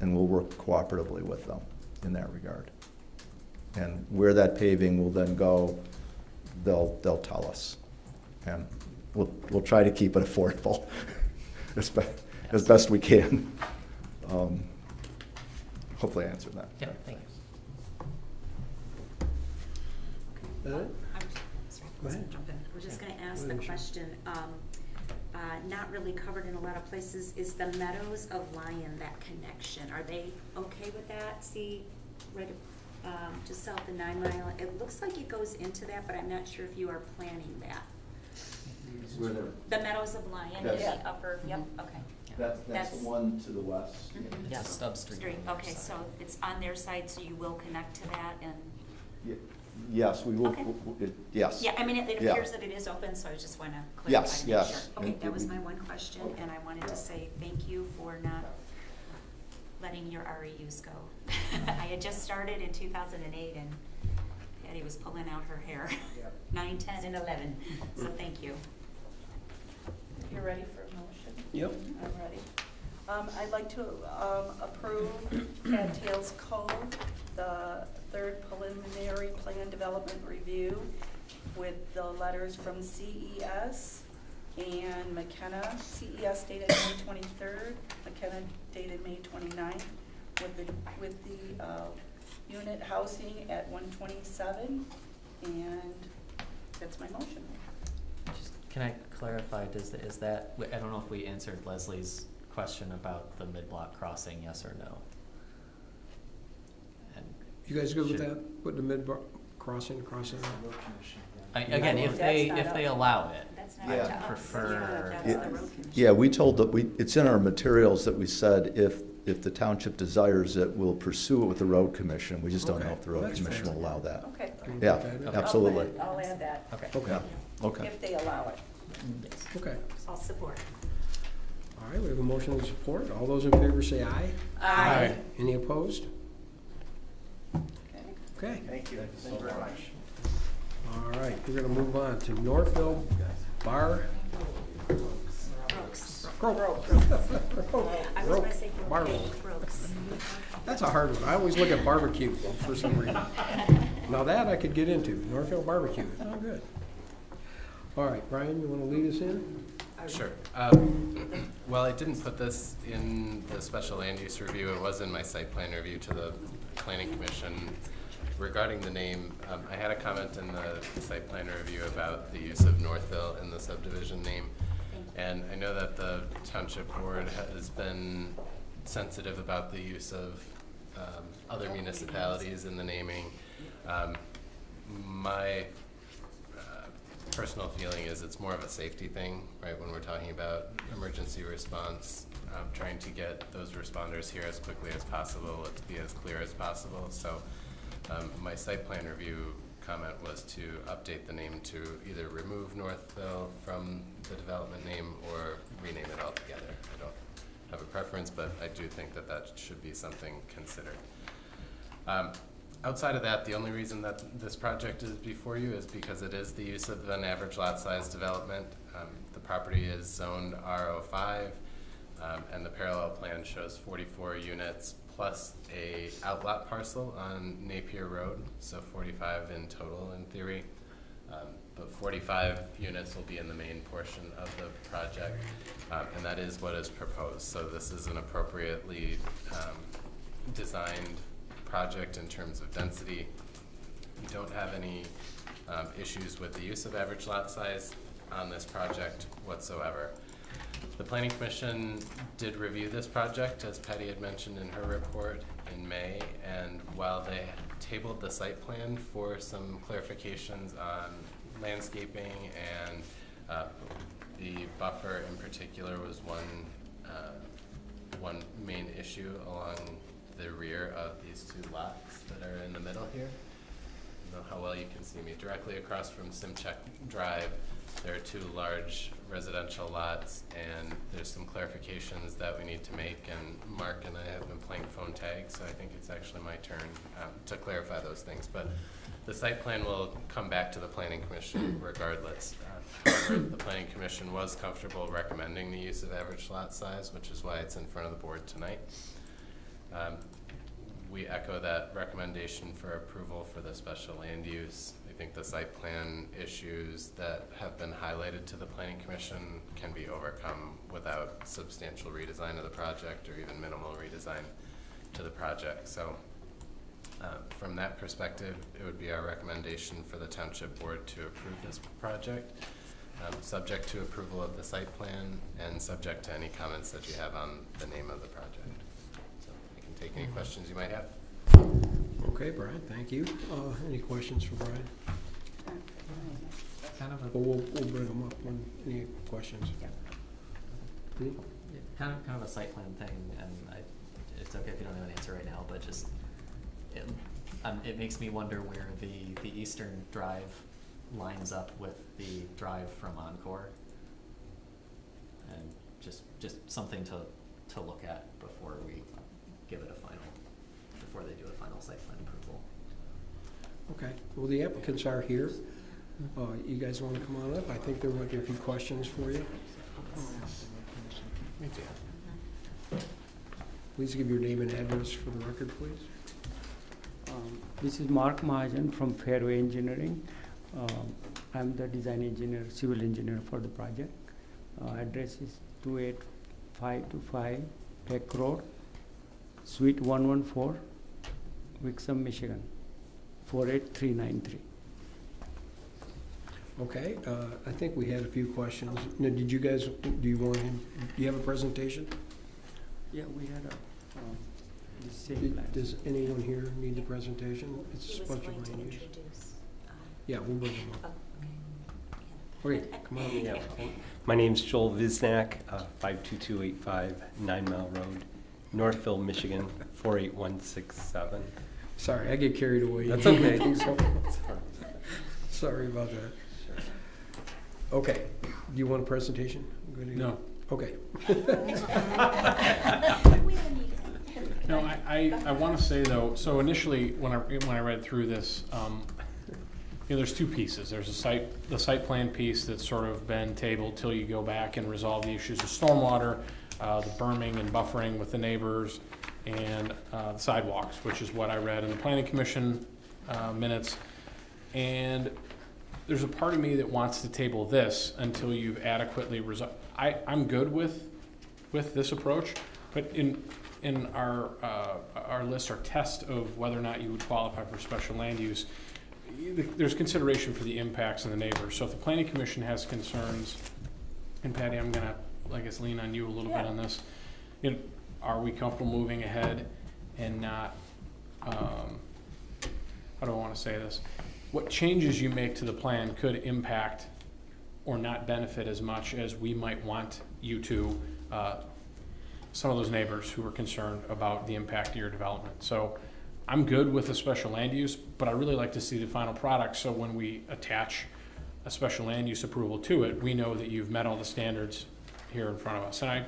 we'll work cooperatively with them in that regard. And where that paving will then go, they'll tell us, and we'll try to keep it affordable as best we can. Hopefully I answered that. Yeah, thank you. All right. Go ahead. We're just gonna ask the question, not really covered in a lot of places, is the Meadows of Lion, that connection, are they okay with that? See, right, just south of 9 Mile, it looks like it goes into that, but I'm not sure if you are planning that. The Meadows of Lion in Yes. the upper, yep, okay. That's the one to the west. Mhm. Yeah, Stub Street. Okay, so it's on their side, so you will connect to that and? Yes, we will. Okay. Yes. Yeah, I mean, it Yeah. appears that it is open, so I just want to clarify. Yes, to make yes. sure. Okay, that was my one question, and I wanted to say thank you for not letting your REUs go. I had just started in 2008, and Patty was pulling out her hair, 9, 10, and 11, so thank you. If you're ready for a motion? Yep. I'm ready. I'd like to approve Cattails Cove, the third preliminary plan development review with the letters from CES and McKenna. CES dated May 23rd, McKenna dated May 29th, with the unit housing at 127, and that's my motion. Can I clarify, is that, I don't know if we answered Leslie's question about the mid-block crossing, yes or no? And You guys good with that? Put the crossing? again, if they allow it, That's I not would up to us. prefer. Yeah, that's the road commission. Yeah, we told that it's in our materials that we said if the township desires it, we'll pursue it with the road commission. We just don't know if the road That's commission fair. will allow that. Okay. Yeah, Okay. absolutely. I'll add that. Okay. Yeah, okay. If they allow it. Okay. I'll support. All right, we have a motion to support. All those in favor say aye. Aye. Any opposed? Okay. Thank you. Thank you very much. All right, we're gonna move on to Northville Bar. Brooks. I was Ro- gonna say Bar- Brooks. That's a hard one. I always look at barbecue for some reason. Now that I could get into, Northville Barbecue. Oh, good. All right, Brian, you wanna lead us in? Sure. Well, I didn't put this in the special land use review. It was in my site plan review to the planning commission regarding the name. I had a comment in the site plan review about the use of Northville in the subdivision name. And I know that the township board has been sensitive about the use of other municipalities in the naming. My personal feeling is it's more of a safety thing, right? When we're talking about emergency response, trying to get those responders here as quickly as possible, let's be as clear as possible. So my site plan review comment was to update the name to either remove Northville from the development name or rename it altogether. I don't have a preference, but I do think that that should be something considered. Outside of that, the only reason that this project is before you is because it is the use of an average lot size development. The property is zoned R05, and the parallel plan shows 44 units plus a outlot parcel on Napier Road, so 45 in total in theory. But 45 units will be in the main portion of the project, and that is what is proposed. So this is an appropriately designed project in terms of density. We don't have any issues with the use of average lot size on this project whatsoever. The Planning Commission did review this project, as Patty had mentioned in her report, in May, and while they tabled the site plan for some clarifications on landscaping and the buffer in particular was one main issue along the rear of these two lots that are in the middle here. I don't know how well you can see me. Directly across from Simchek Drive, there are two large residential lots, and there's some clarifications that we need to make, and Mark and I have been planning playing phone tag, so I think it's actually my turn to clarify those things. But the site plan will come back to the Planning Commission regardless. However, the Planning Commission was comfortable recommending the use of average lot size, which is why it's in front of the board tonight. We echo that recommendation for approval for the special land use. I think the site plan issues that have been highlighted to the Planning Commission can be overcome without substantial redesign of the project or even minimal redesign to the project. So from that perspective, it would be our recommendation for the Township Board to approve this project, subject to approval of the site plan and subject to any comments that you have on the name of the project. Take any questions you might have. Okay, Brian, thank you. Any questions for Brian? Kind of a, We'll bring them up when any questions. yeah, kind of a site plan thing, and it's okay if you don't have an answer right now, but just it makes me wonder where the Eastern Drive lines up with the drive from Encore, and just something to look at before we give it before they do a final site plan approval. Okay, well, the applicants are here. You guys want to come on up? I think there might be a few questions for you. Me too. Please give your name and address for the record, please. This is Mark Mahajan from Fairway Engineering. I'm the design engineer, civil engineer for the project. Address is 28525 Peck Road, Suite 114, Wixom, Michigan, 48393. Okay, I think we had a few questions. Now, do you have a presentation? Yeah, we had the same plan. Does anyone here need the presentation? It's a bunch of land use. Yeah, we'll bring them up. Okay, come on. Yeah. My name's Joel Visnak, 52285 9 Mile Road, Northville, Michigan, 48167. Sorry, I get carried away. That's okay. Sorry about that. Okay, do you want a presentation? No. Okay. No, I want to say though, so initially when I read through this, there's two pieces. There's the site plan piece that's sort of been tabled till you go back and resolve the issues of stormwater, the berming and buffering with the neighbors, and the sidewalks, which is what I read in the Planning Commission minutes. And there's a part of me that wants to table this until you've adequately resolved. I'm good with this approach, but in our list, our test of whether or not you would qualify for special land use, there's consideration for the impacts on the neighbors. So if the Planning Commission has concerns, and Patty, I'm gonna, I guess, lean on you a little bit on this. Are we comfortable moving ahead and not, how do I want to say this? What changes you make to the plan could impact or not benefit as much as we might want you to, some of those neighbors who are concerned about the impact of your development. So I'm good with a special land use, but I really like to see the final product, so when we attach a special land use approval to it, we know that you've met all the standards here in front of us. And I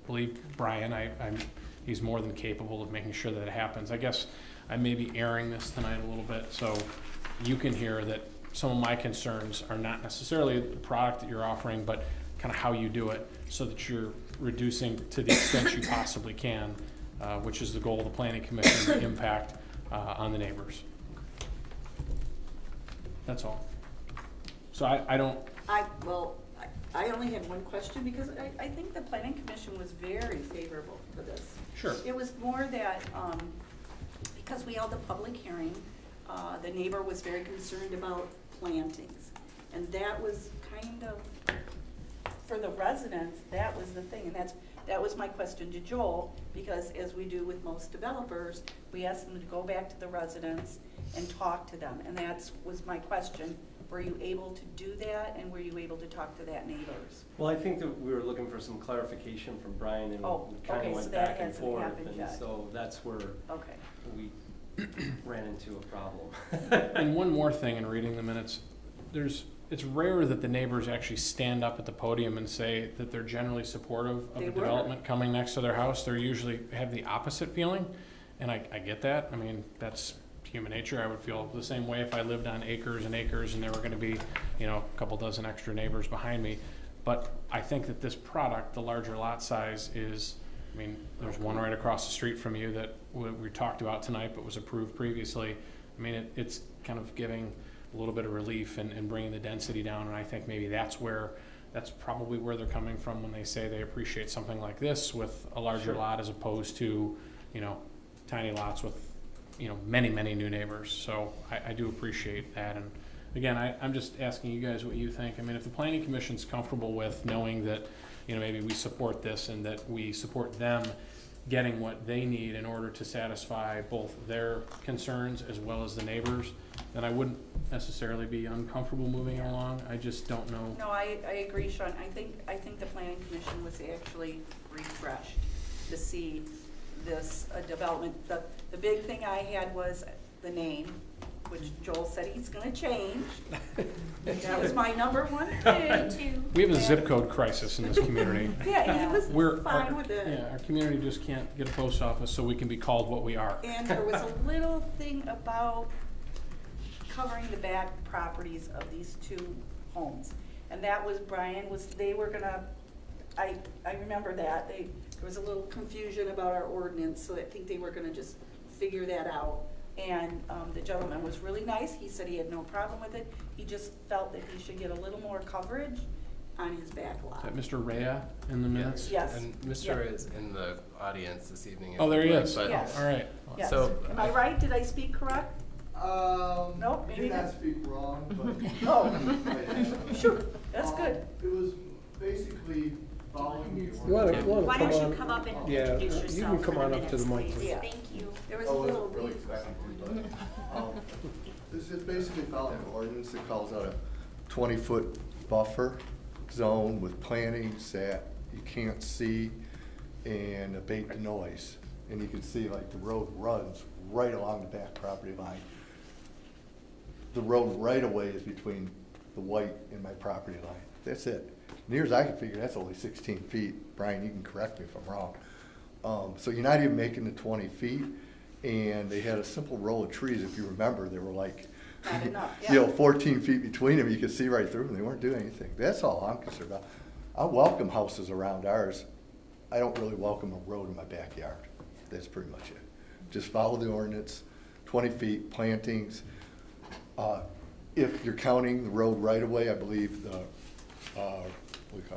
believe Brian, he's more than capable of making sure that it happens. I guess I may be airing this tonight a little bit, so you can hear that some of my concerns are not necessarily the product that you're offering, but kind of how you do it, so that you're reducing to the extent you possibly can, which is the goal of the Planning Commission, the impact on the neighbors. That's all. So I don't. I only had one question, because I think the Planning Commission was very favorable for this. Sure. It was more that, because we held a public hearing, the neighbor was very concerned about plantings. And that was kind of, for the residents, that was the thing. And that was my question to Joel, because as we do with most developers, we ask them to go back to the residents and talk to them. And that was my question. Were you able to do that, and were you able to talk to that neighbors? Well, I think that we were looking for some clarification from Brian, and we kind of went back and forth, and so that's where we ran into a problem. And one more thing in reading the minutes, there's it's rare that the neighbors actually stand up at the podium and say that they're generally supportive of They the were. development coming next to their house. They usually have the opposite feeling, and I get that. I mean, that's human nature. I would feel the same way if I lived on acres and acres and there were gonna be, a couple dozen extra neighbors behind me. But I think that this product, the larger lot size is, there's one right across the street from you that we talked about tonight but was approved previously. It's kind of giving a little bit of relief and bringing the density down, and I think maybe that's probably where they're coming from when they say they appreciate something like this with a larger lot as opposed to, tiny lots with, many, many new neighbors. So I do appreciate that. And again, I'm just asking you guys what you think. If the Planning Commission's comfortable with knowing that, maybe we support this and that we support them getting what they need in order to satisfy both their concerns as well as the neighbors, then I wouldn't necessarily be uncomfortable moving along. I just don't know. No, I agree, Sean. I think the Planning Commission was actually refreshed to see this development. The big thing I had was the name, which Joel said he's gonna change. That was my number one thing. We have a zip code crisis in this community. Yeah, he was fine with it. Yeah, our community just can't get a post office so we can be called what we are. And there was a little thing about covering the back properties of these two homes. And that was, they were gonna, I remember that. There was a little confusion about our ordinance, so I think they were gonna just figure that out. And the gentleman was really nice. He said he had no problem with it. He just felt that he should get a little more coverage on his back lot. Is that Mr. Rea in the minutes? Yes. And Mr. Rea is in the audience this evening. Oh, there he is. Yes. All right. Yes. So, am I right? Did I speak correct? Nope, maybe did not not. speak wrong, but. Oh, shoot, that's good. It was basically following the You wanna Why don't come you come up and on? Yeah, introduce you yourself can come for on the up to the minutes, mic. please? Yeah. Thank you. There was a little. Really expecting to, but, this is basically following an ordinance that calls out a 20-foot buffer zone with plantings that you can't see and abate the noise. And you can see like the road runs right along the back property line. The road right away is between the white and my property line. That's it. Near as I can figure, that's only 16 feet. Brian, you can correct me if I'm wrong. So you're not even making the 20 feet. And they had a simple row of trees. If you remember, they were like, Not enough, yeah. 14 feet between them. You could see right through them. They weren't doing anything. That's all I'm concerned about. I welcome houses around ours. I don't really welcome a road in my backyard. That's pretty much it. Just follow the ordinance, 20 feet, plantings. If you're counting the road right away, I believe the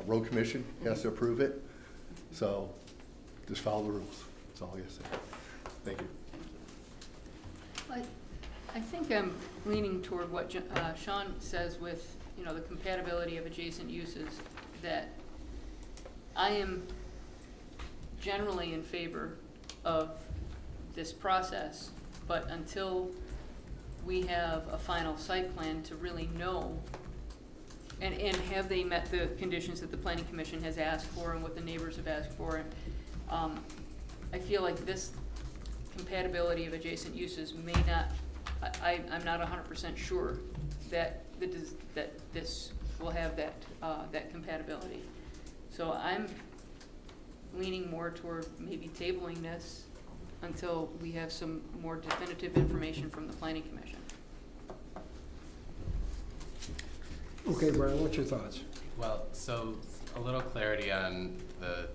road commission has to approve it. So just follow the rules. That's all I gotta say. Thank you. I think I'm leaning toward what Sean says with, the compatibility of adjacent uses, that I am generally in favor of this process, but until we have a final site plan to really know, and have they met the conditions that the Planning Commission has asked for and what the neighbors have asked for, I feel like this compatibility of adjacent uses may not, I'm not 100% sure that this will have that compatibility. So I'm leaning more toward maybe tabling this until we have some more definitive information from the Planning Commission. Okay, Brian, what's your thoughts? well, so a little clarity on the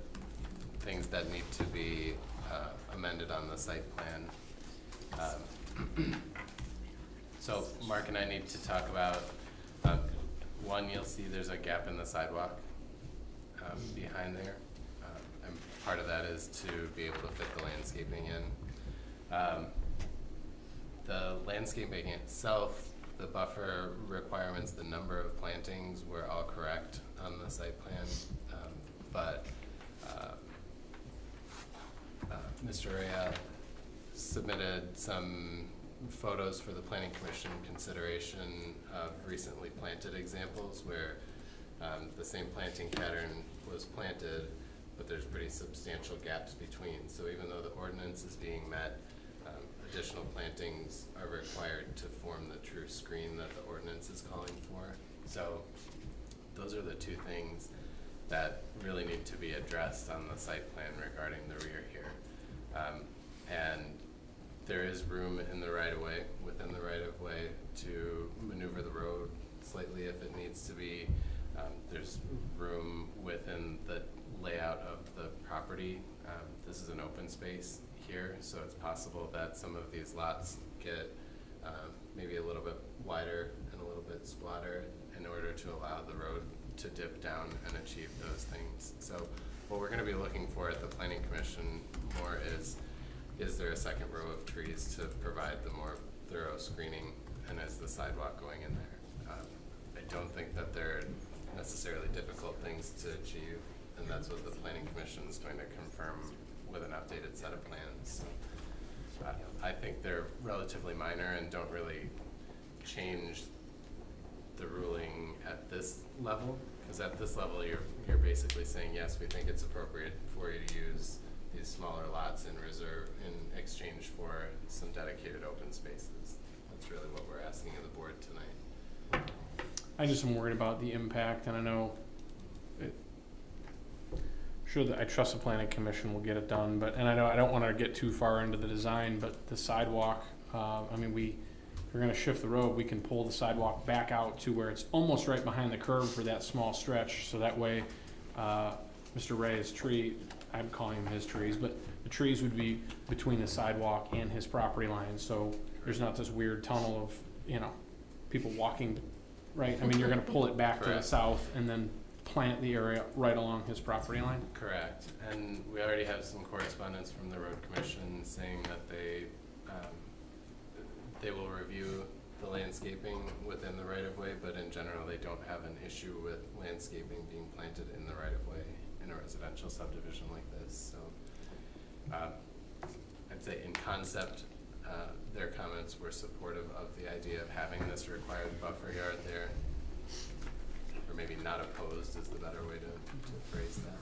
things that need to be amended on the site plan. So Mark and I need to talk about, one, you'll see there's a gap in the sidewalk behind there. And part of that is to be able to fit the landscaping in. The landscaping itself, the buffer requirements, the number of plantings were all correct on the site plan. But Mr. Rea submitted some photos for the Planning Commission consideration of recently planted examples where the same planting pattern was planted, but there's pretty substantial gaps between. So even though the ordinance is being met, additional plantings are required to form the true screen that the ordinance is calling for. So those are the two things that really need to be addressed on the site plan regarding the rear here. And there is room in the right-of-way, within the right-of-way, to maneuver the road slightly if it needs to be. There's room within the layout of the property. This is an open space here, so it's possible that some of these lots get maybe a little bit wider and a little bit squatter in order to allow the road to dip down and achieve those things. So what we're going to be looking for at the Planning Commission more is there a second row of trees to provide the more thorough screening, and is the sidewalk going in there? I don't think that they're necessarily difficult things to achieve, and that's what the Planning Commission is going to confirm with an updated set of plans. I think they're relatively minor and don't really change the ruling at this level, because at this level you're basically saying, yes, we think it's appropriate for you to use these smaller lots in reserve in exchange for some dedicated open spaces. That's really what we're asking of the board tonight. I just am worried about the impact, and I know sure that I trust the Planning Commission will get it done, but, and I know I don't want to get too far into the design, but the sidewalk, I mean, if we're going to shift the road, we can pull the sidewalk back out to where it's almost right behind the curve for that small stretch, so that way Mr. Ray's tree, I'm calling them his trees, but the trees would be between the sidewalk and his property line, so there's not this weird tunnel of, you know, people walking, right? I mean, you're going to pull it back to the south and then plant the area right along his property line? Correct. And we already have some correspondence from the Road Commission saying that they will review the landscaping within the right-of-way, but in general they don't have an issue with landscaping being planted in the right-of-way in a residential subdivision like this. So I'd say in concept their comments were supportive of the idea of having this required buffer yard there. Or maybe not opposed is the better way to phrase that.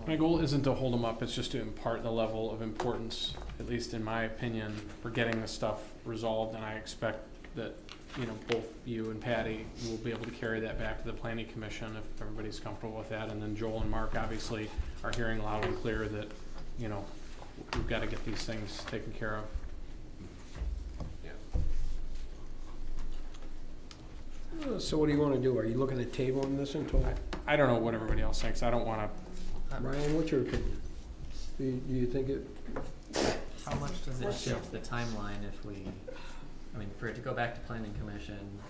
My goal isn't to hold them up, it's just to impart the level of importance, at least in my opinion, for getting this stuff resolved, and I expect that, you know, both you and Patty will be able to carry that back to the Planning Commission if everybody's comfortable with that, and then Joel and Mark obviously are hearing loud and clear that, you know, we've got to get these things taken care of. So what do you want to do? Are you looking at tabling this until? I don't know what everybody else thinks. I don't want to. Ryan, what's your opinion? Do you think it? How much does it shift the timeline if we, I mean, for it to go back to Planning Commission,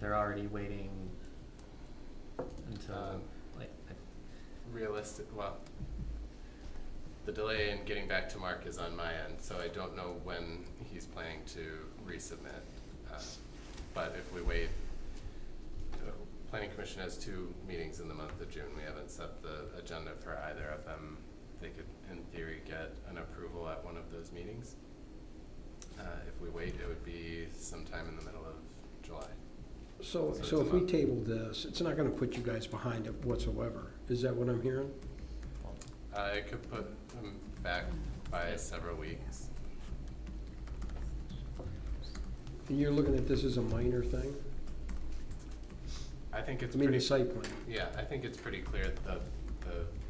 they're already waiting until, well, the delay in getting back to Mark is on my end, so I don't know when he's planning to resubmit. But if we wait, the Planning Commission has 2 meetings in the month of June. We haven't set the agenda for either of them. They could, in theory, get an approval at one of those meetings. If we wait, it would be sometime in the middle of July. So if we table this, it's not going to put you guys behind it whatsoever. Is that what I'm hearing? It could put them back by several weeks. And you're looking at this as a minor thing? I think it's the site plan. Yeah, I think it's pretty clear the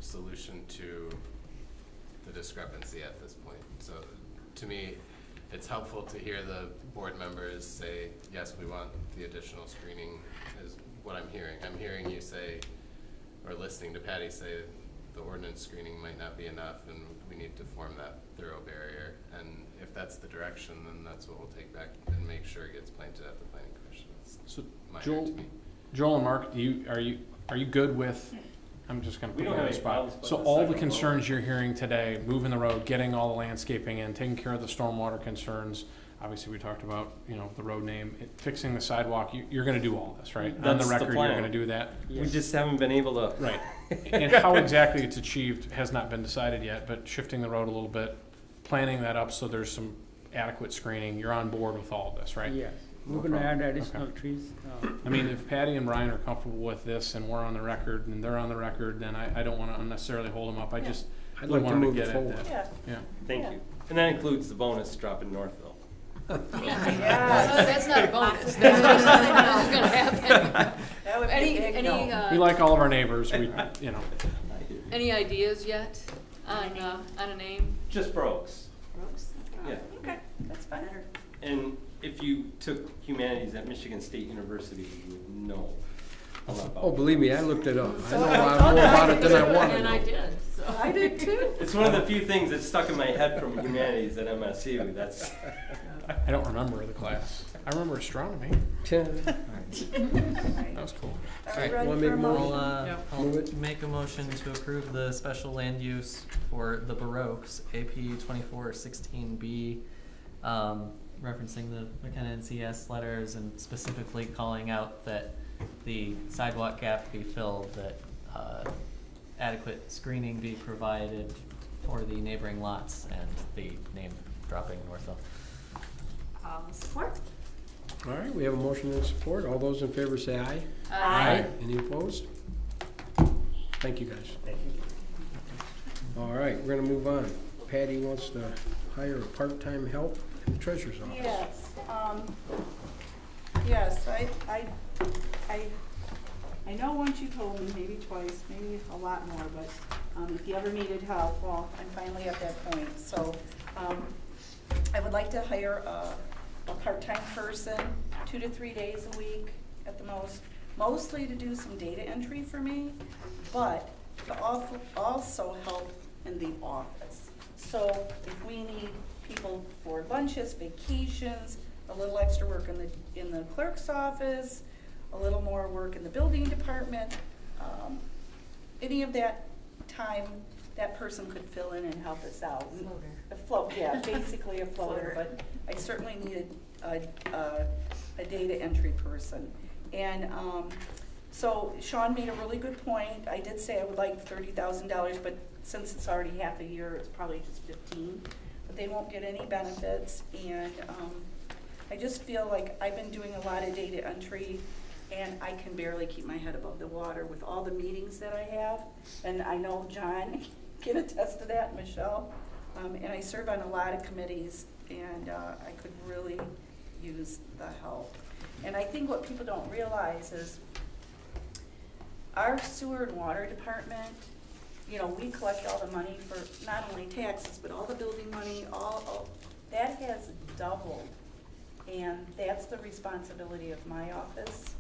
solution to the discrepancy at this point. So to me, it's helpful to hear the board members say, yes, we want the additional screening is what I'm hearing. I'm hearing you say, or listening to Patty say, the ordinance screening might not be enough and we need to form that thorough barrier. And if that's the direction, then that's what we'll take back and make sure it gets planted at the Planning Commission. So Joel and Mark, are you good with, I'm just going to put you on the spot. So all the concerns you're hearing today, moving the road, getting all the landscaping in, taking care of the stormwater concerns, obviously we talked about, you know, the road name, fixing the sidewalk, you're going to do all this, right? That's on the record, plan. You're going to do that? Yes. We just haven't been able to. Right. And how exactly it's achieved has not been decided yet, but shifting the road a little bit, planning that up so there's some adequate screening, you're on board with all of this, right? Yes. We're going to add additional trees. I mean, if Patty and Ryan are comfortable with this and we're on the record and they're on the record, then I don't want to unnecessarily hold them up. I just I'd like to move it at forward. that. Yeah. Thank you. And that includes the bonus drop in Northville. That's not a bonus. That's not gonna happen. That would be a big no. We like all of our neighbors, we, you know. Any ideas yet on a name? Just Brooks. Brooks? Yeah. Okay, that's fine. And if you took humanities at Michigan State University, you would know a lot about Oh, it. believe me, I looked it up. I know a lot more about it than I wanted to And know. I did, so. I did too. It's one of the few things that stuck in my head from humanities at MSU. That's I don't remember the class. I remember astronomy. That was cool. Are we ready Wanna for make a more? motion? I'll Move it. make a motion to approve the special land use for the Baroques, AP 2416B, referencing the McKenna and CS letters and specifically calling out that the sidewalk gap be filled, that adequate screening be provided for the neighboring lots, and the name dropping Northville. Support? All right, we have a motion and support. All those in favor say aye. Aye. Any opposed? Thank you, guys. Thank you. All right, we're gonna move on. Patty wants to hire a part-time help in the treasurer's office. Yes, yes, I know once you told me, maybe twice, maybe a lot more, but if you ever needed help, well, I'm finally at that point. So I would like to hire a part-time person, 2 to 3 days a week at the most, mostly to do some data entry for me, but to also help in the office. So if we need people for lunches, vacations, a little extra work in the clerk's office, a little more work in the building department, any of that time, that person could fill in and help us out. A float, yeah, basically a floater, but I certainly needed a data entry person. And so Sean made a really good point. I did say I would like $30,000, but since it's already half a year, it's probably just 15. But they won't get any benefits, and I just feel like I've been doing a lot of data entry, and I can barely keep my head above the water with all the meetings that I have. And I know John can attest to that, Michelle. And I serve on a lot of committees, and I could really use the help. And I think what people don't realize is our sewer and water department, you know, we collect all the money for not only taxes, but all the building money, all that has doubled. And that's the responsibility of my office,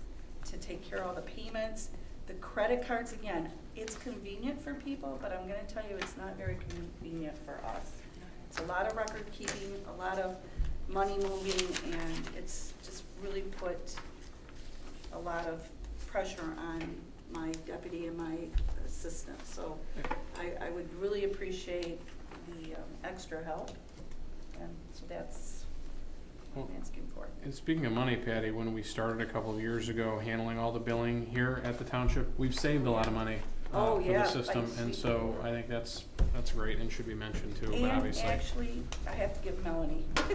to take care of all the payments. The credit cards, again, it's convenient for people, but I'm gonna tell you, it's not very convenient for us. It's a lot of record keeping, a lot of money moving, and it's just really put a lot of pressure on my deputy and my assistant. So I would really appreciate the extra help, and so that's what I'm asking for. And speaking of money, Patty, when we started a couple of years ago handling all the billing here at the township, we've saved a lot of money for the system, and so I think that's great and should be mentioned too, but obviously. And actually, I have to give Melanie, do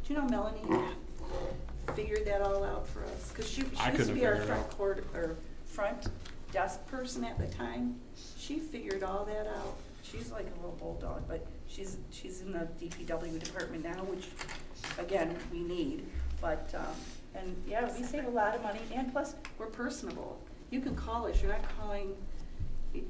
you know Melanie figured that all out for us? Because she used to be our front desk person at the time. She figured all that out. She's like a little bulldog, but she's in the DPW department now, which again we need. But and yeah, we save a lot of money, and plus we're personable. You can call us. You're not calling.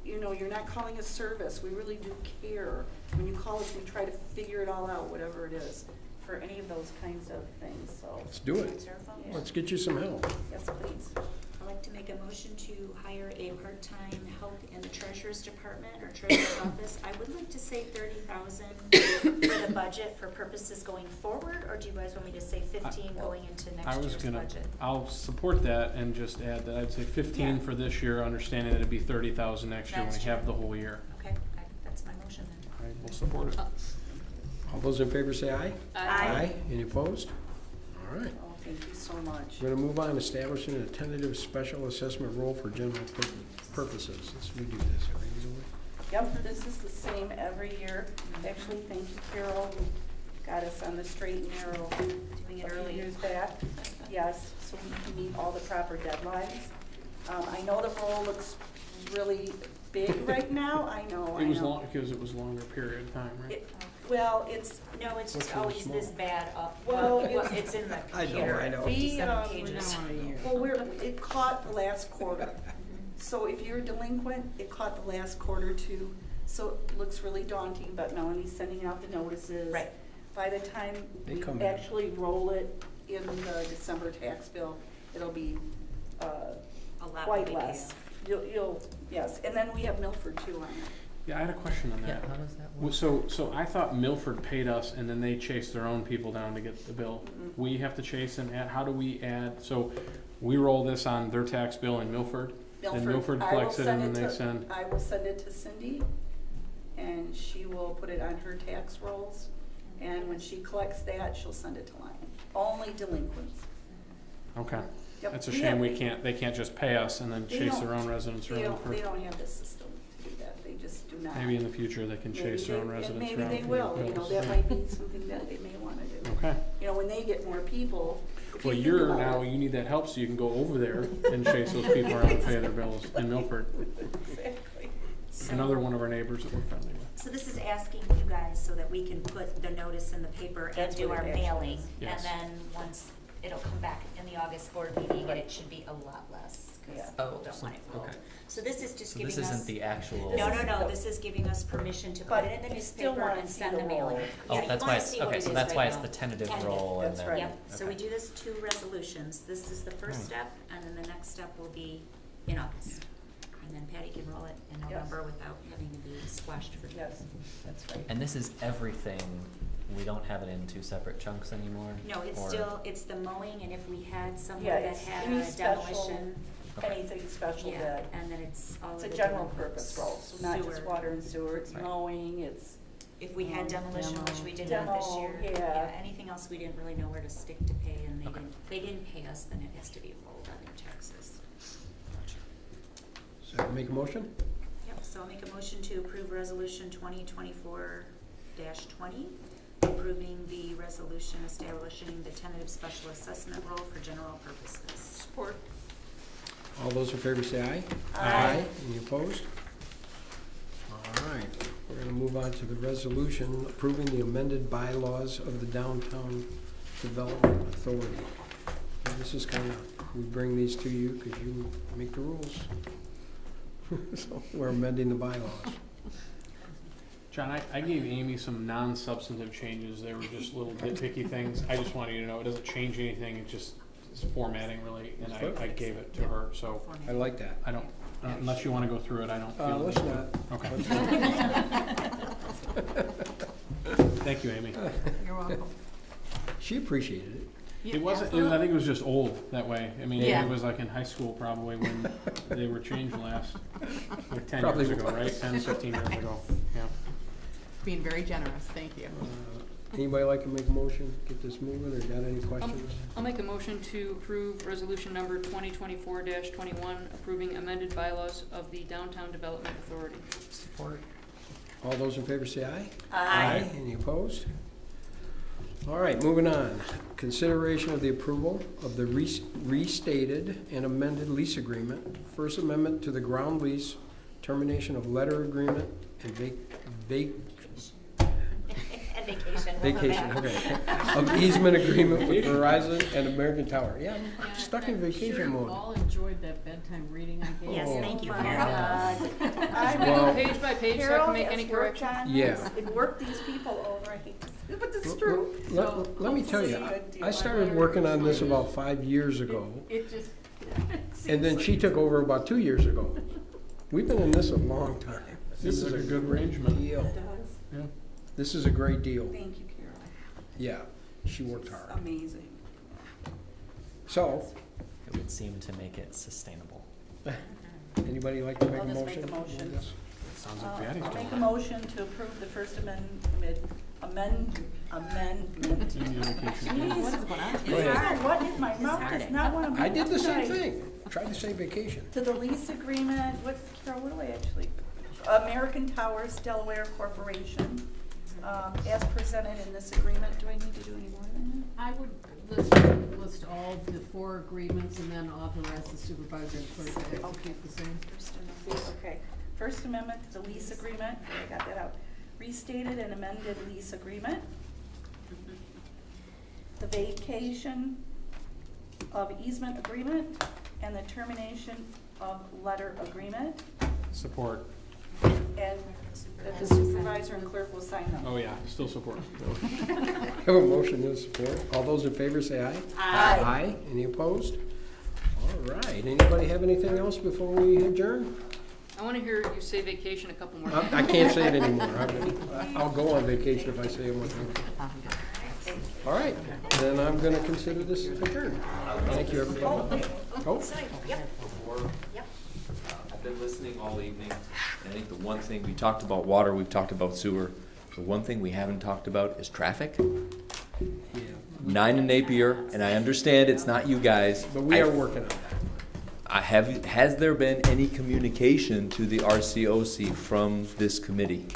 You know, you're not calling a service. We really do care. When you call us, we try to figure it all out, whatever it is, for any of those kinds of things. So Let's do it. Yeah. Let's get you some help. Yes, please. I'd like to make a motion to hire a part-time help in the treasurer's department or treasurer's office. I would like to say $30,000 for the budget for purposes going forward, or do you guys want me to say 15 going into next year's budget? I'll support that and just add that I'd say 15 for this year, understanding that it'd be 30,000 next year when we have the whole year. Okay, that's my motion then. All right, we'll support it. All those in favor say aye. Aye. Any opposed? All right. Oh, thank you so much. We're gonna move on, establishing a tentative special assessment role for general purposes. We do this every year. Yep, this is the same every year. Actually, thank you, Carol, who got us on the straight and narrow Doing it a few early. years back. Yes, so we can meet all the proper deadlines. I know the role looks really big right now, I know, I It was know. long, because it was a longer period of time, right? Well, it's, No, it's just Which one is always this small? bad up. Well, It's in the I know, computer. I know. 57 pages. well, it caught the last quarter. So if you're delinquent, it caught the last quarter too. So it looks really daunting, but Melanie's sending out the notices. Right. By the time They we come in. actually roll it in the December tax bill, it'll be, A lot quite will be less. You'll, yes, and then we have Milford too on it. Yeah, I had a question on Yeah, that. how does that Well, work? So I thought Milford paid us and then they chased their own people down to get the bill. Mhm. We have to chase and add, how do we add, so we roll this on their tax bill in Milford? Then Milford I will collects it and then they to- send, I will send it to Cindy, and she will put it on her tax rolls, and when she collects that, she'll send it to Lion. Only delinquents. okay. Yep. That's a We shame have- they can't just pay us and then They chase don't- their own residents They around don't, for. they don't have this system to do that, they just do not. Maybe in the future they can Maybe chase their own they- residents and around. maybe they for will, their you know, bills. that Yeah. might be something that they may wanna do. Okay. You know, when they get more people, if Well, you think you're about now, it- you need that help so you can go over there and chase those people around and pay their bills in Milford. Exactly. Another one of our neighbors that we're friendly with. So this is asking you guys so that we can put the notice in the paper and That's do what our it actually mailing. is. And Yes. then once it'll come back in the August board meeting, and it should be a lot less, Yeah. because Oh, people don't so- want it rolled. okay. So this is just So giving this us. isn't the actual. No, this is giving us permission to But put it in the you still newspaper wanna and see send the the mailing. roll. Oh, Yeah, you that's wanna why it's, see what okay, it so is that's right why it's now. the tentative Tentative. roll and That's then. right. Yep, so we okay. do this 2 resolutions. This is the first Hmm. step, and then the next step will be in August. And then Patty can roll it in Yes. November without having to be squashed for. Yes, that's right. And this is everything, we don't have it in 2 separate chunks anymore? No, it's Or- still, it's the mowing, and if we had Yeah, somewhere that it's had any a special, demolition. Okay. anything special Yeah, that, and then it's all it's of a the general different purpose roll, so not just sewer. water and sewer, it's Right. mowing, it's, If we had demolition, which we did Demo, not this year. yeah. Anything else we didn't really know where to stick to pay, and Okay. they didn't pay us, then it has to be rolled on their taxes. So make a motion? Yep, so I'll make a motion to approve resolution 2024-20, approving the resolution establishing the tentative special assessment role for general purposes. support. All those in favor say aye. Aye. Any opposed? All right, we're gonna move on to the resolution approving the amended bylaws of the Downtown Development Authority. And this is kind of, we bring these to you because you make the rules. So we're amending the bylaws. John, I gave Amy some non-substantive changes. They were just little nitpicky things. I just wanted you to know, it doesn't change anything. It just is formatting really, and I gave it to her, so I like that. I don't, unless you want to go through it, I don't feel. Let's not. Okay. Let's Thank you, Amy. You're welcome. She appreciated it. It wasn't, I think it was just old that way. I mean, Yeah. it was like in high school probably when they were changed last, like 10 Probably years ago, was. right? 10, 15 years ago, yeah. Being very generous, thank you. Anybody like to make a motion, get this moving, or got any questions? I'll make a motion to approve resolution number 2024-21, approving amended bylaws of the Downtown Development Authority. Support. All those in favor say aye. Aye. Any opposed? All right, moving on. Consideration of the approval of the restated and amended lease agreement, First Amendment to the ground lease, termination of letter agreement, and And vacation. vacation, okay, of easement agreement with Verizon and American Tower. Yeah, I'm stuck in vacation mode. All enjoyed that bedtime reading I gave. Yes, Oh. thank you, My Carol. God. I Well- mean, Page by page, so I Carol can make has any worked correction. on Yeah. this and worked these people over, I hate to say it, but it's true. Let me tell you, Hopefully a good deal. I started working on this about 5 years ago, It just. and then she took over about 2 years ago. We've been in this a long time. This is a good arrangement. Deal. It does. Yeah. This is a great deal. Thank you, Carol. Yeah, she worked It's hard. amazing. So, It would seem to make it sustainable. anybody like to make a I'll just make motion? a motion. on this? Sounds like Patty's I'll doing make a it. motion to approve the First Amendment. You need a vacation. Jeez. It's Go ahead. hard. What in my mouth does not want to. I did the same thing. Tried to say vacation. To the lease agreement, Carol, what do I actually, American Towers Delaware Corporation, as presented in this agreement. Do I need to do any more than I would list all the 4 agreements and then authorize the supervisor and clerk to execute the same. that? Okay. First Amendment to the lease agreement, I got that out. Restated and amended lease agreement. The vacation of easement agreement and the termination of letter agreement. Support. And that the supervisor and clerk will sign them. Oh, yeah, still support. I have a motion to support. All those in favor say aye. Aye. Aye. Any opposed? All right. Anybody have anything else before we adjourn? I want to hear you say vacation a couple more times. I can't say it anymore. I'll go on vacation if I say it one time. All right. Then I'm going to consider this adjourned. Thank you, everybody. Oh. I've been listening all evening, and I think the one thing, we talked about water, we've talked about sewer. The one thing we haven't talked about is traffic. 9 in Napier, and I understand it's not you guys. But we are working on that. Has there been any communication to the RCOC from this committee?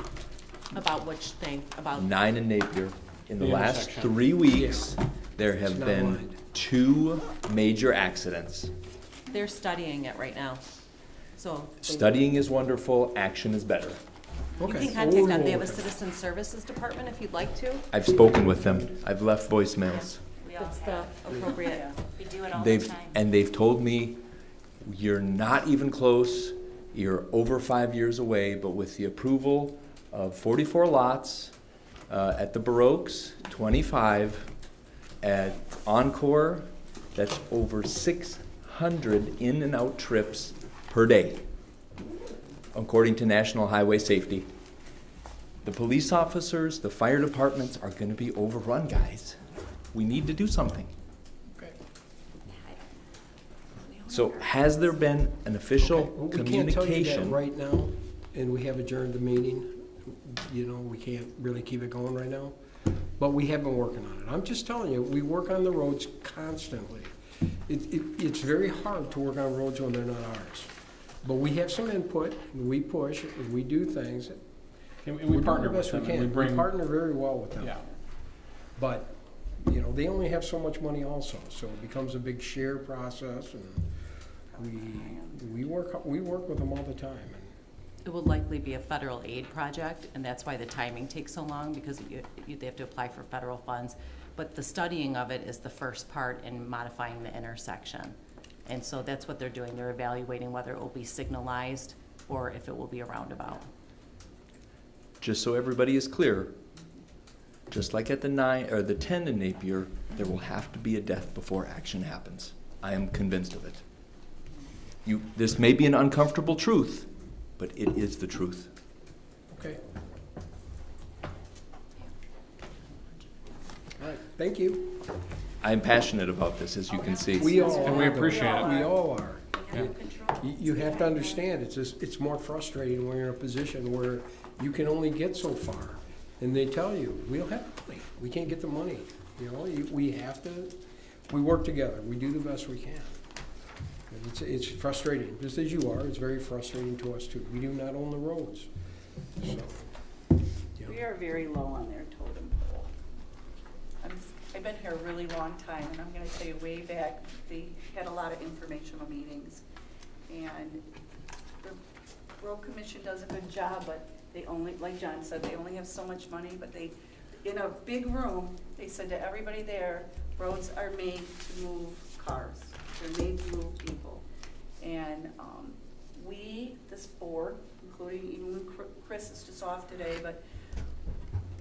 About which thing? About 9 in Napier. In the The last intersection. 3 weeks, there have It's not been lined. 2 major accidents. they're studying it right now. So Studying is wonderful, action is better. you Okay. can contact them. They have a Okay. citizen services department if you'd like to. I've spoken with them. I've left voicemails. We all That's the have. appropriate. We do it all the time. They've told me, you're not even close, you're over 5 years away, but with the approval of 44 lots at the Baroques, 25 at Encore, that's over 600 in and out trips per day, according to National Highway Safety. The police officers, the fire departments are going to be overrun, guys. We need to do something. So has there been an official Well, we can't tell you that communication? right now, and we have adjourned the meeting. You know, we can't really keep it going right now, but we have been working on it. I'm just telling you, we work on the roads constantly. It's very hard to work on roads when they're not ours. But we have some input, and we push, and we do things. And we We're doing partner the with best them. we and can. we bring, We partner very well with them. Yeah. But, you know, they only have so much money also, so it becomes a big share process, and we work with them all the time. It will likely be a federal aid project, and that's why the timing takes so long, because they have to apply for federal funds. But the studying of it is the first part in modifying the intersection. And so that's what they're doing. They're evaluating whether it will be signalized or if it will be a roundabout. Just so everybody is clear, just like at the 9 or the 10 in Napier, there will have to be a death before action happens. I am convinced of it. This may be an uncomfortable truth, but it is the truth. Okay. All right, thank you. I am passionate about this, as you can see. We all And we are. appreciate it. We all are. Yeah. You have to understand, it's more frustrating when you're in a position where you can only get so far. And they tell you, we don't have the money, we can't get the money. You know, we work together, we do the best we can. And it's frustrating, just as you are, it's very frustrating to us too. We do not own the roads, so. We are very low on their totem pole. I've been here a really long time, and I'm gonna tell you, way back, they had a lot of informational meetings. And the road commission does a good job, but they only, like John said, they only have so much money, but they, in a big room, they said to everybody there, roads are made to move cars. They're made to move people. And we, this board, including even when Chris is just off today, but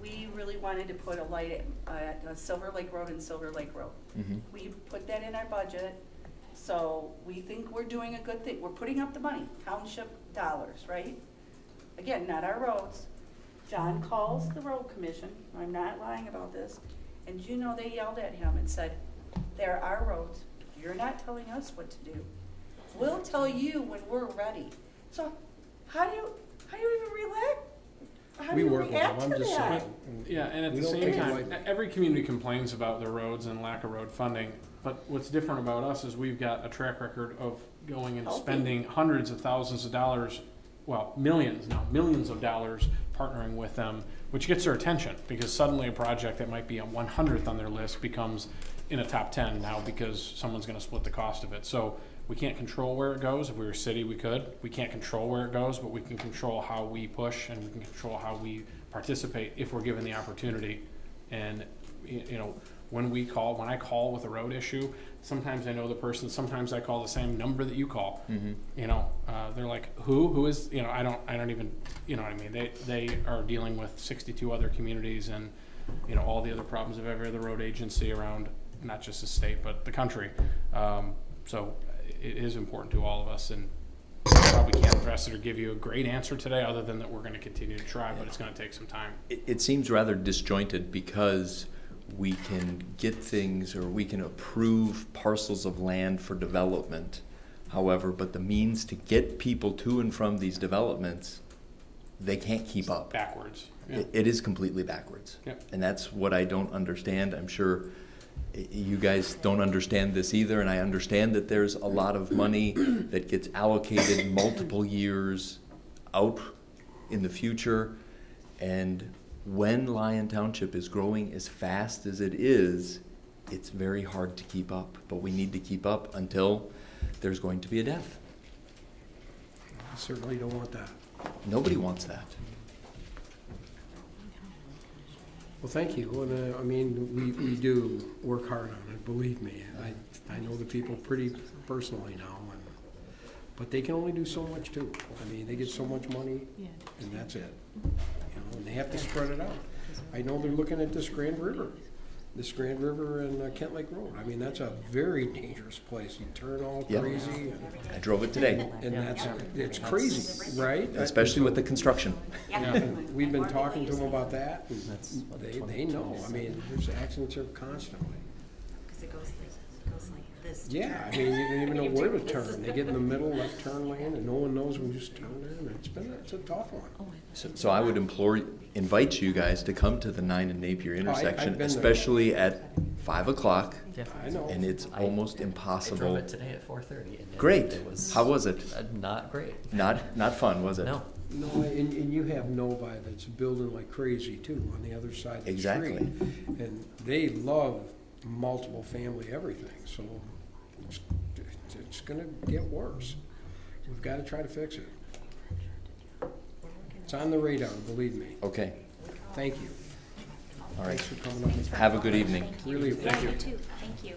we really wanted to put a light at Silver Lake Road and Silver Lake Road. Mhm. We put that in our budget, so we think we're doing a good thing. We're putting up the money, township dollars, right? Again, not our roads. John calls the road commission, I'm not lying about this, and you know they yelled at him and said, "They're our roads, you're not telling us what to do. We'll tell you when we're ready." So how do you even relax? How do We you work with them, react I'm to just that? saying. Yeah, and at We the don't same take it time, lightly. every community complains about their roads and lack of road funding. But what's different about us is we've got a track record of going and Helping. spending hundreds of thousands of dollars, well, millions of dollars partnering with them, which gets their attention because suddenly a project that might be a 100th on their list becomes in a top 10 now because someone's going to split the cost of it. So we can't control where it goes. If we were a city, we could. We can't control where it goes, but we can control how we push, and we can control how we participate if we're given the opportunity. And, you know, when I call with a road issue, sometimes I know the person, sometimes I call the same number that you call. You know, they're like, who is, you know, I don't even, you know what I mean? They are dealing with 62 other communities and, you know, all the other problems of every other road agency around, not just the state, but the country. So it is important to all of us, and probably can't address it or give you a great answer today, other than that we're going to continue to try, but it's going to take some time. It seems rather disjointed, because we can get things, or we can approve parcels of land for development. However, but the means to get people to and from these developments, they can't keep up. Backwards. Yeah. It is completely backwards. Yep. And that's what I don't understand. I'm sure you guys don't understand this either, and I understand that there's a lot of money that gets allocated multiple years out in the future, and when Lyon Township is growing as fast as it is, it's very hard to keep up. But we need to keep up until there's going to be a death. I certainly don't want that. Nobody wants that. Well, thank you. And, I mean, we do work hard on it, believe me. I know the people pretty personally now, but they can only do so much too. I mean, they get so much money, and that's it. You know, and they have to spread it out. I know they're looking at this Grand River and Kent Lake Road. I mean, that's a very dangerous place. You turn all crazy. I drove it today. And it's crazy, right? Especially with the construction. And we've been talking to them about that, and they know. I mean, there's accidents are constantly. Because it goes like this. Yeah, I mean, you don't even know where to turn. They get in the middle, left turn lane, and no one knows when you just turn in. It's a tough one. So I would invite you guys to come to the 9 and Napier intersection, especially at 5 o'clock. I know. And it's almost impossible. I drove it today at 4:30. Great. How was it? Not great. Not fun, was it? No. No, and you have Novi that's building like crazy too on the other side of the Exactly. street. And they love multiple family everything, so it's gonna get worse. We've got to try to fix it. It's on the radar, believe me. Okay. Thank you. All right. Thanks for coming up. Have a good evening. Really Thank appreciate you. it. Thank you.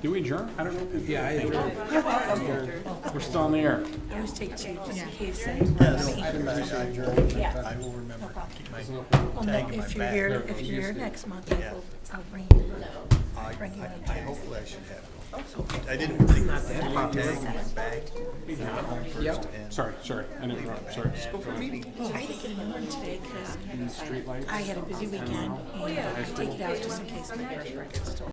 Do we adjourn? I don't know. Yeah, I adjourn. You're welcome. We're still on the air. I always take two, just in case. I will remember to keep my Well, no, tag in my if you're bag. here, if you're here next month, I'll bring you. Bring you a I tag. hopefully I should have it. I didn't think of the tag in my bag. Got home first Yep. and Sorry. I didn't interrupt. Sorry. go for a meeting. I had to get a new one today because Street lights. I had a busy weekend and I had to take it out just in case my records